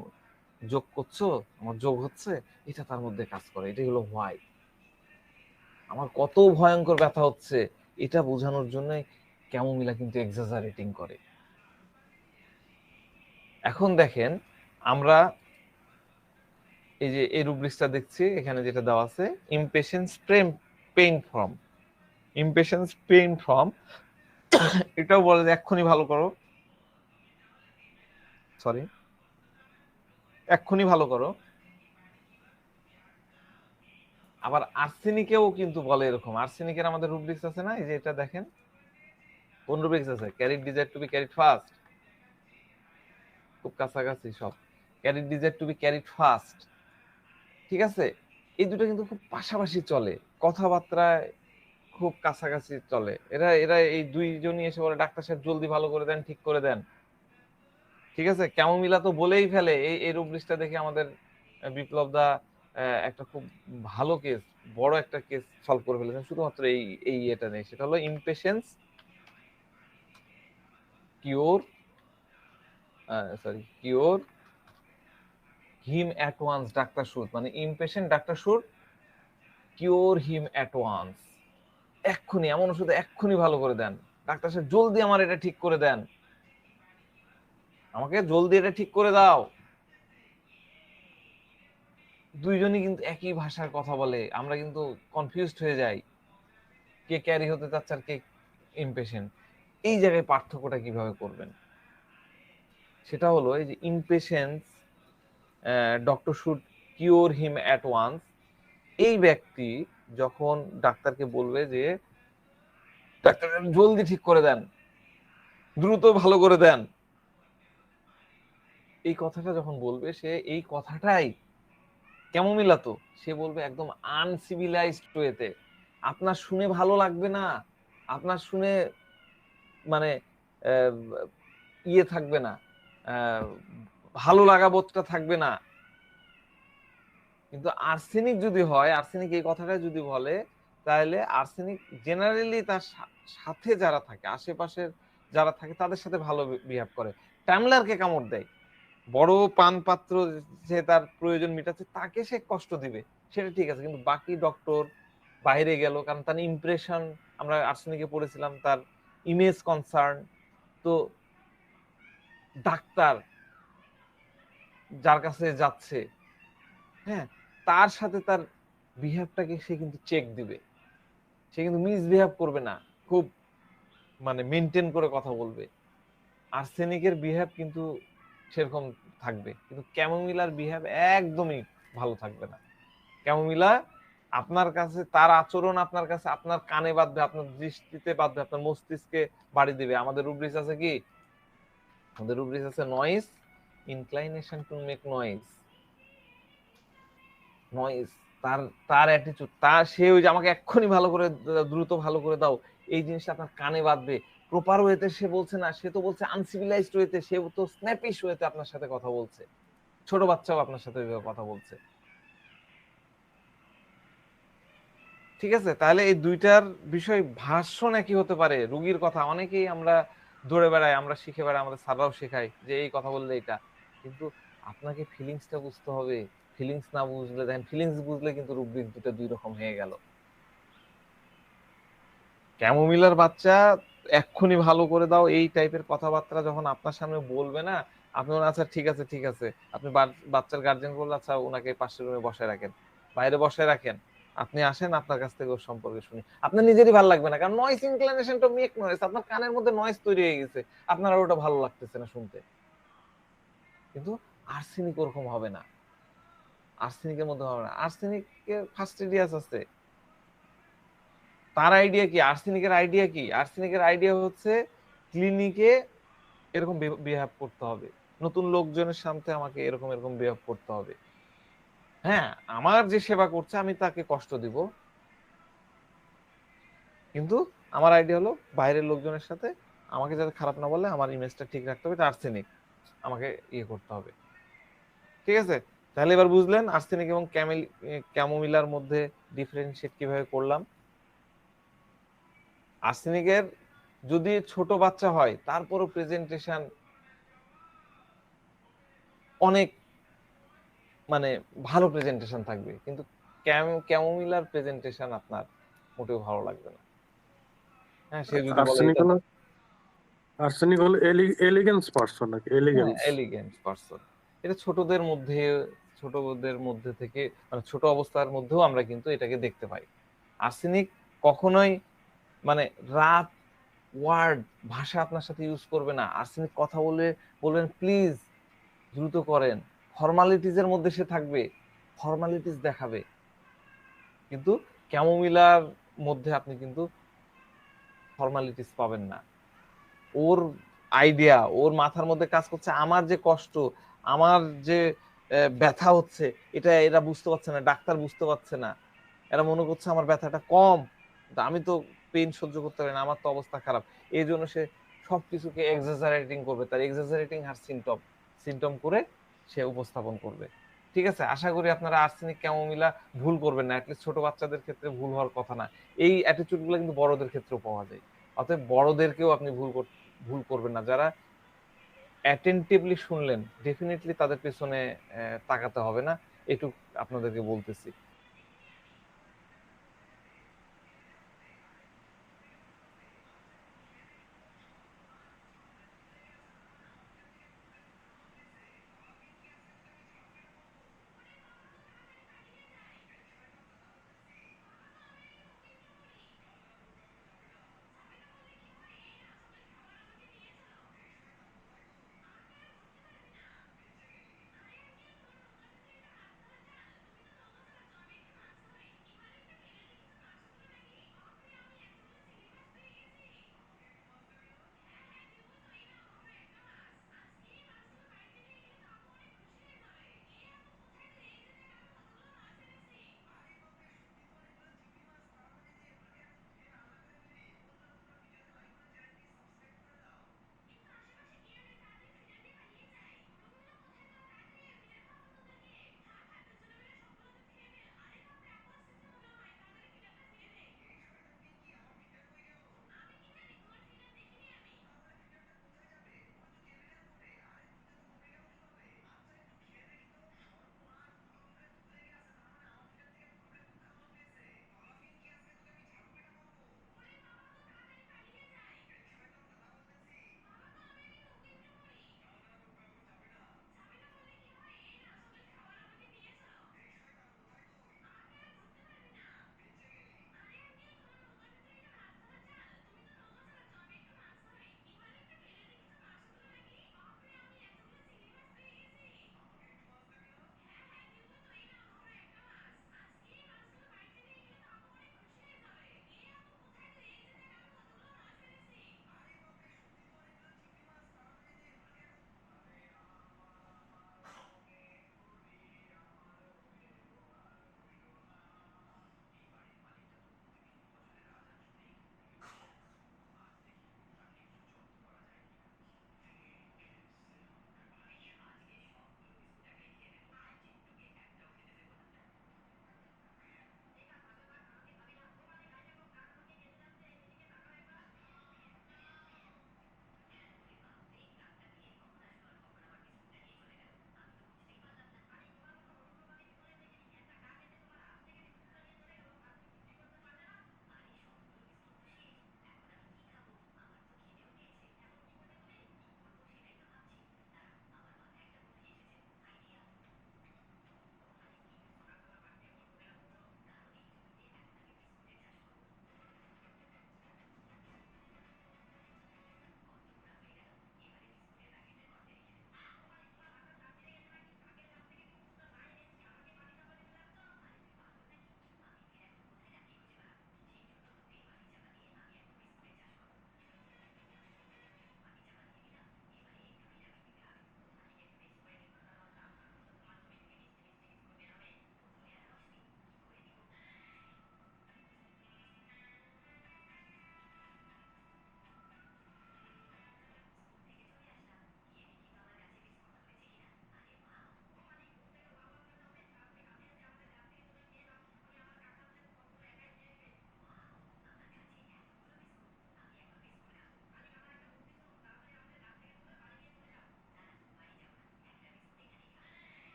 যোগ করছো, আমার যোগ হচ্ছে, এটা তার মধ্যে কাজ করে। এটাই হলো হোয়াই। আমার কত ভয়ঙ্কর ব্যথা হচ্ছে এটা বোঝানোর জন্য ক্যামোমিলা কিন্তু এক্সাজারেটিং করে। এখন দেখেন আমরা এই যে এই রুব্রিক্সটা দেখছি, এখানে যেটা দেওয়া আছে impatience pain from, impatience pain from, এটাও বলে যে এক্ষুনি ভালো করো, সরি, এক্ষুনি ভালো করো। আবার আর্সেনিকেও কিন্তু বলে এরকম। আর্সেনিকের আমাদের রুব্রিক্স আছে না, এই যে এটা দেখেন, কোন রুব্রিক্স আছে, carried desire to be carried fast, খুব কাছাকাছি সব, carried desire to be carried fast. ঠিক আছে, এই দুটো কিন্তু খুব পাশাপাশি চলে, কথাবার্তায় খুব কাছাকাছি চলে। এরা এরা এই দুইজনই এসে বলে ডাক্তার সাহেব জলদি ভালো করে দেন, ঠিক করে দেন। ঠিক আছে, ক্যামোমিলা তো বলেই ফেলে। এই এই রুব্রিক্সটা দেখে আমাদের বিপ্লব দা একটা খুব ভালো কেস, বড় একটা কেস সলভ করে ফেলেছেন শুধুমাত্র এই এই এটা নেই, সেটা হলো impatience cure, sorry cure him at once doctor should, মানে impatient doctor should cure him at once, এক্ষুনি, এমন ওষুধ এক্ষুনি ভালো করে দেন, ডাক্তার সাহেব জলদি আমার এটা ঠিক করে দেন, আমাকে জলদি এটা ঠিক করে দাও। দুইজনই কিন্তু একই ভাষার কথা বলে, আমরা কিন্তু কনফিউজড হয়ে যাই কে ক্যারি হতে চাচ্ছে আর কে ইমপেশেন্ট। এই জায়গায় পার্থক্যটা কিভাবে করবেন, সেটা হলো এই যে impatience doctor should cure him at once, এই ব্যক্তি যখন ডাক্তারকে বলবে যে ডাক্তার জলদি ঠিক করে দেন, দ্রুত ভালো করে দেন, এই কথাটা যখন বলবে, সে এই কথাটাই ক্যামোমিলা তো সে বলবে একদম আনসিভিলাইজড ওয়েতে। আপনার শুনে ভালো লাগবে না, আপনার শুনে মানে আহ, ইয়ে থাকবে না, আহ, ভালো লাগা বোধটা থাকবে না। কিন্তু আর্সেনিক যদি হয়, আর্সেনিক এই কথাটা যদি বলে, তাহলে আর্সেনিক জেনারেলি তার সাথে যারা থাকে, আশেপাশের যারা থাকে তাদের সাথে ভালো বিহেভ করে। ট্যামলারকে কামড় দেয়, বড় পান পাত্র, যে তার প্রয়োজন মিটাচ্ছে তাকে সে কষ্ট দিবে, সেটা ঠিক আছে, কিন্তু বাকি ডক্টর বাইরে গেল, কারণ তার ইমপ্রেশন, আমরা আর্সেনিকে পড়েছিলাম তার ইমেজ কনসার্ন। তো ডাক্তার যার কাছে যাচ্ছে, হ্যাঁ, তার সাথে তার বিহেভটাকে সে কিন্তু চেক দিবে, সে কিন্তু মিসবিহেভ করবে না, খুব মানে মেনটেন করে কথা বলবে। আর্সেনিকের বিহেভ কিন্তু সেরকম থাকবে, কিন্তু ক্যামোমিলার বিহেভ একদমই ভালো থাকবে না। ক্যামোমিলা আপনার কাছে তার আচরণ আপনার কাছে আপনার কানে বাঁধবে, আপনার দৃষ্টিতে বাঁধবে, আপনার মস্তিষ্কে বাড়ি দিবে। আমাদের রুব্রিক্স আছে কি, আমাদের রুব্রিক্স আছে noise, inclination to make noise, noise, তার তার অ্যাটিটিউড, তার সে ওই যে আমাকে এক্ষুনি ভালো করে দ্রুত ভালো করে দাও, এই জিনিসটা আপনার কানে বাঁধবে। প্রপার ওয়েতে সে বলছে না, সে তো বলছে আনসিভিলাইজড ওয়েতে, সে তো স্ন্যাপিশ ওয়েতে আপনার সাথে কথা বলছে, ছোট বাচ্চাও আপনার সাথে কথা বলছে। ঠিক আছে, তাহলে এই দুইটার বিষয় ভাষণ একই হতে পারে, রুগীর কথা অনেকেই আমরা দৌড়ে বেড়াই, আমরা শিখে বেড়াই, আমাদের স্যাররাও শেখায় যে এই কথা বললে এটা, কিন্তু আপনাকে ফিলিংসটা বুঝতে হবে। ফিলিংস না বুঝলে, দেখেন ফিলিংস বুঝলে কিন্তু রুব্রিক দুটো দুই রকম হয়ে গেল। ক্যামোমিলার বাচ্চা এক্ষুনি ভালো করে দাও এই টাইপের কথাবার্তা যখন আপনার সামনে বলবে না, আপনি বলেন আচ্ছা ঠিক আছে ঠিক আছে, আপনি বাচ্চার গার্জেন বললে আচ্ছা ওনাকে পাশের রুমে বসায় রাখেন, বাইরে বসায় রাখেন, আপনি আসেন, আপনার কাছ থেকে ওর সম্পর্কে শুনি, আপনার নিজেরই ভালো লাগবে না, কারণ noise inclination to make noise, আপনার কানের মধ্যে নয়েজ তৈরি হয়ে গেছে, আপনার আর ওটা ভালো লাগতেছে না শুনতে। কিন্তু আর্সেনিক ওরকম হবে না, আর্সেনিকের মধ্যে হবে না। আর্সেনিকের ফাস্টিডিয়াস আছে, তার আইডিয়া কি, আর্সেনিকের আইডিয়া কি, আর্সেনিকের আইডিয়া হচ্ছে ক্লিনিকে এরকম বিহেভ করতে হবে, নতুন লোকজনের সামনে আমাকে এরকম এরকম বিহেভ করতে হবে, হ্যাঁ আমার যে সেবা করছে আমি তাকে কষ্ট দিব, কিন্তু আমার আইডিয়া হলো বাইরের লোকজনের সাথে আমাকে যাতে খারাপ না বলে আমার ইমেজটা ঠিক রাখতে হবে, এটা আর্সেনিক আমাকে ইয়ে করতে হবে। ঠিক আছে, তাহলে এবার বুঝলেন আর্সেনিক এবং ক্যামোমিলার মধ্যে ডিফারেন্সিয়েট কিভাবে করলাম। আর্সেনিকের যদি ছোট বাচ্চা হয় তারপরও প্রেজেন্টেশন অনেক মানে ভালো প্রেজেন্টেশন থাকবে, কিন্তু ক্যামোমিলার প্রেজেন্টেশন আপনার মোটেও ভালো লাগবে না। হ্যাঁ, সে যদি বলে আর্সেনিক এটা হলো এলিগেন্স পারসন নাকি এলিগেন্স? এলিগেন্ট পারসন, এটা ছোটদের মধ্যে থেকে মানে ছোট অবস্থার মধ্যেও আমরা কিন্তু এটাকে দেখতে পাই। আর্সেনিক কখনোই মানে রাত ওয়ার্ড ভাষা আপনার সাথে ইউজ করবে না, আর্সেনিক কথা বলে বলবেন প্লিজ দ্রুত করেন, ফর্মালিটিজের মধ্যে সে থাকবে, ফর্মালিটিস দেখাবে, কিন্তু ক্যামোমিলার মধ্যে আপনি কিন্তু ফর্মালিটিস পাবেন না। ওর আইডিয়া ওর মাথার মধ্যে কাজ করছে, আমার যে কষ্ট, আমার যে ব্যথা হচ্ছে, এটা এরা বুঝতে পারছে না, ডাক্তার বুঝতে পারছে না, এরা মনে করছে আমার ব্যথাটা কম, কিন্তু আমি তো পেইন সহ্য করতে পারি না, আমার তো অবস্থা খারাপ, এই জন্য সে সবকিছুকে এক্সাজারেটিং করবে, তার এক্সাজারেটিং আর সিমটম করে সে উপস্থাপন করবে। ঠিক আছে, আশা করি আপনারা আর্সেনিক ক্যামোমিলা ভুল করবেন না, অ্যাটলিস্ট ছোট বাচ্চাদের ক্ষেত্রে ভুল হওয়ার কথা না। এই অ্যাটিটিউড গুলো কিন্তু বড়দের ক্ষেত্রেও পাওয়া যায়, অতএব বড়দেরকেও আপনি ভুল করবেন না। যারা অ্যাটেন্টিভলি শুনলেন ডেফিনেটলি তাদের পেছনে তাকাতে হবে না, এটুকু আপনাদেরকে বলতেছি।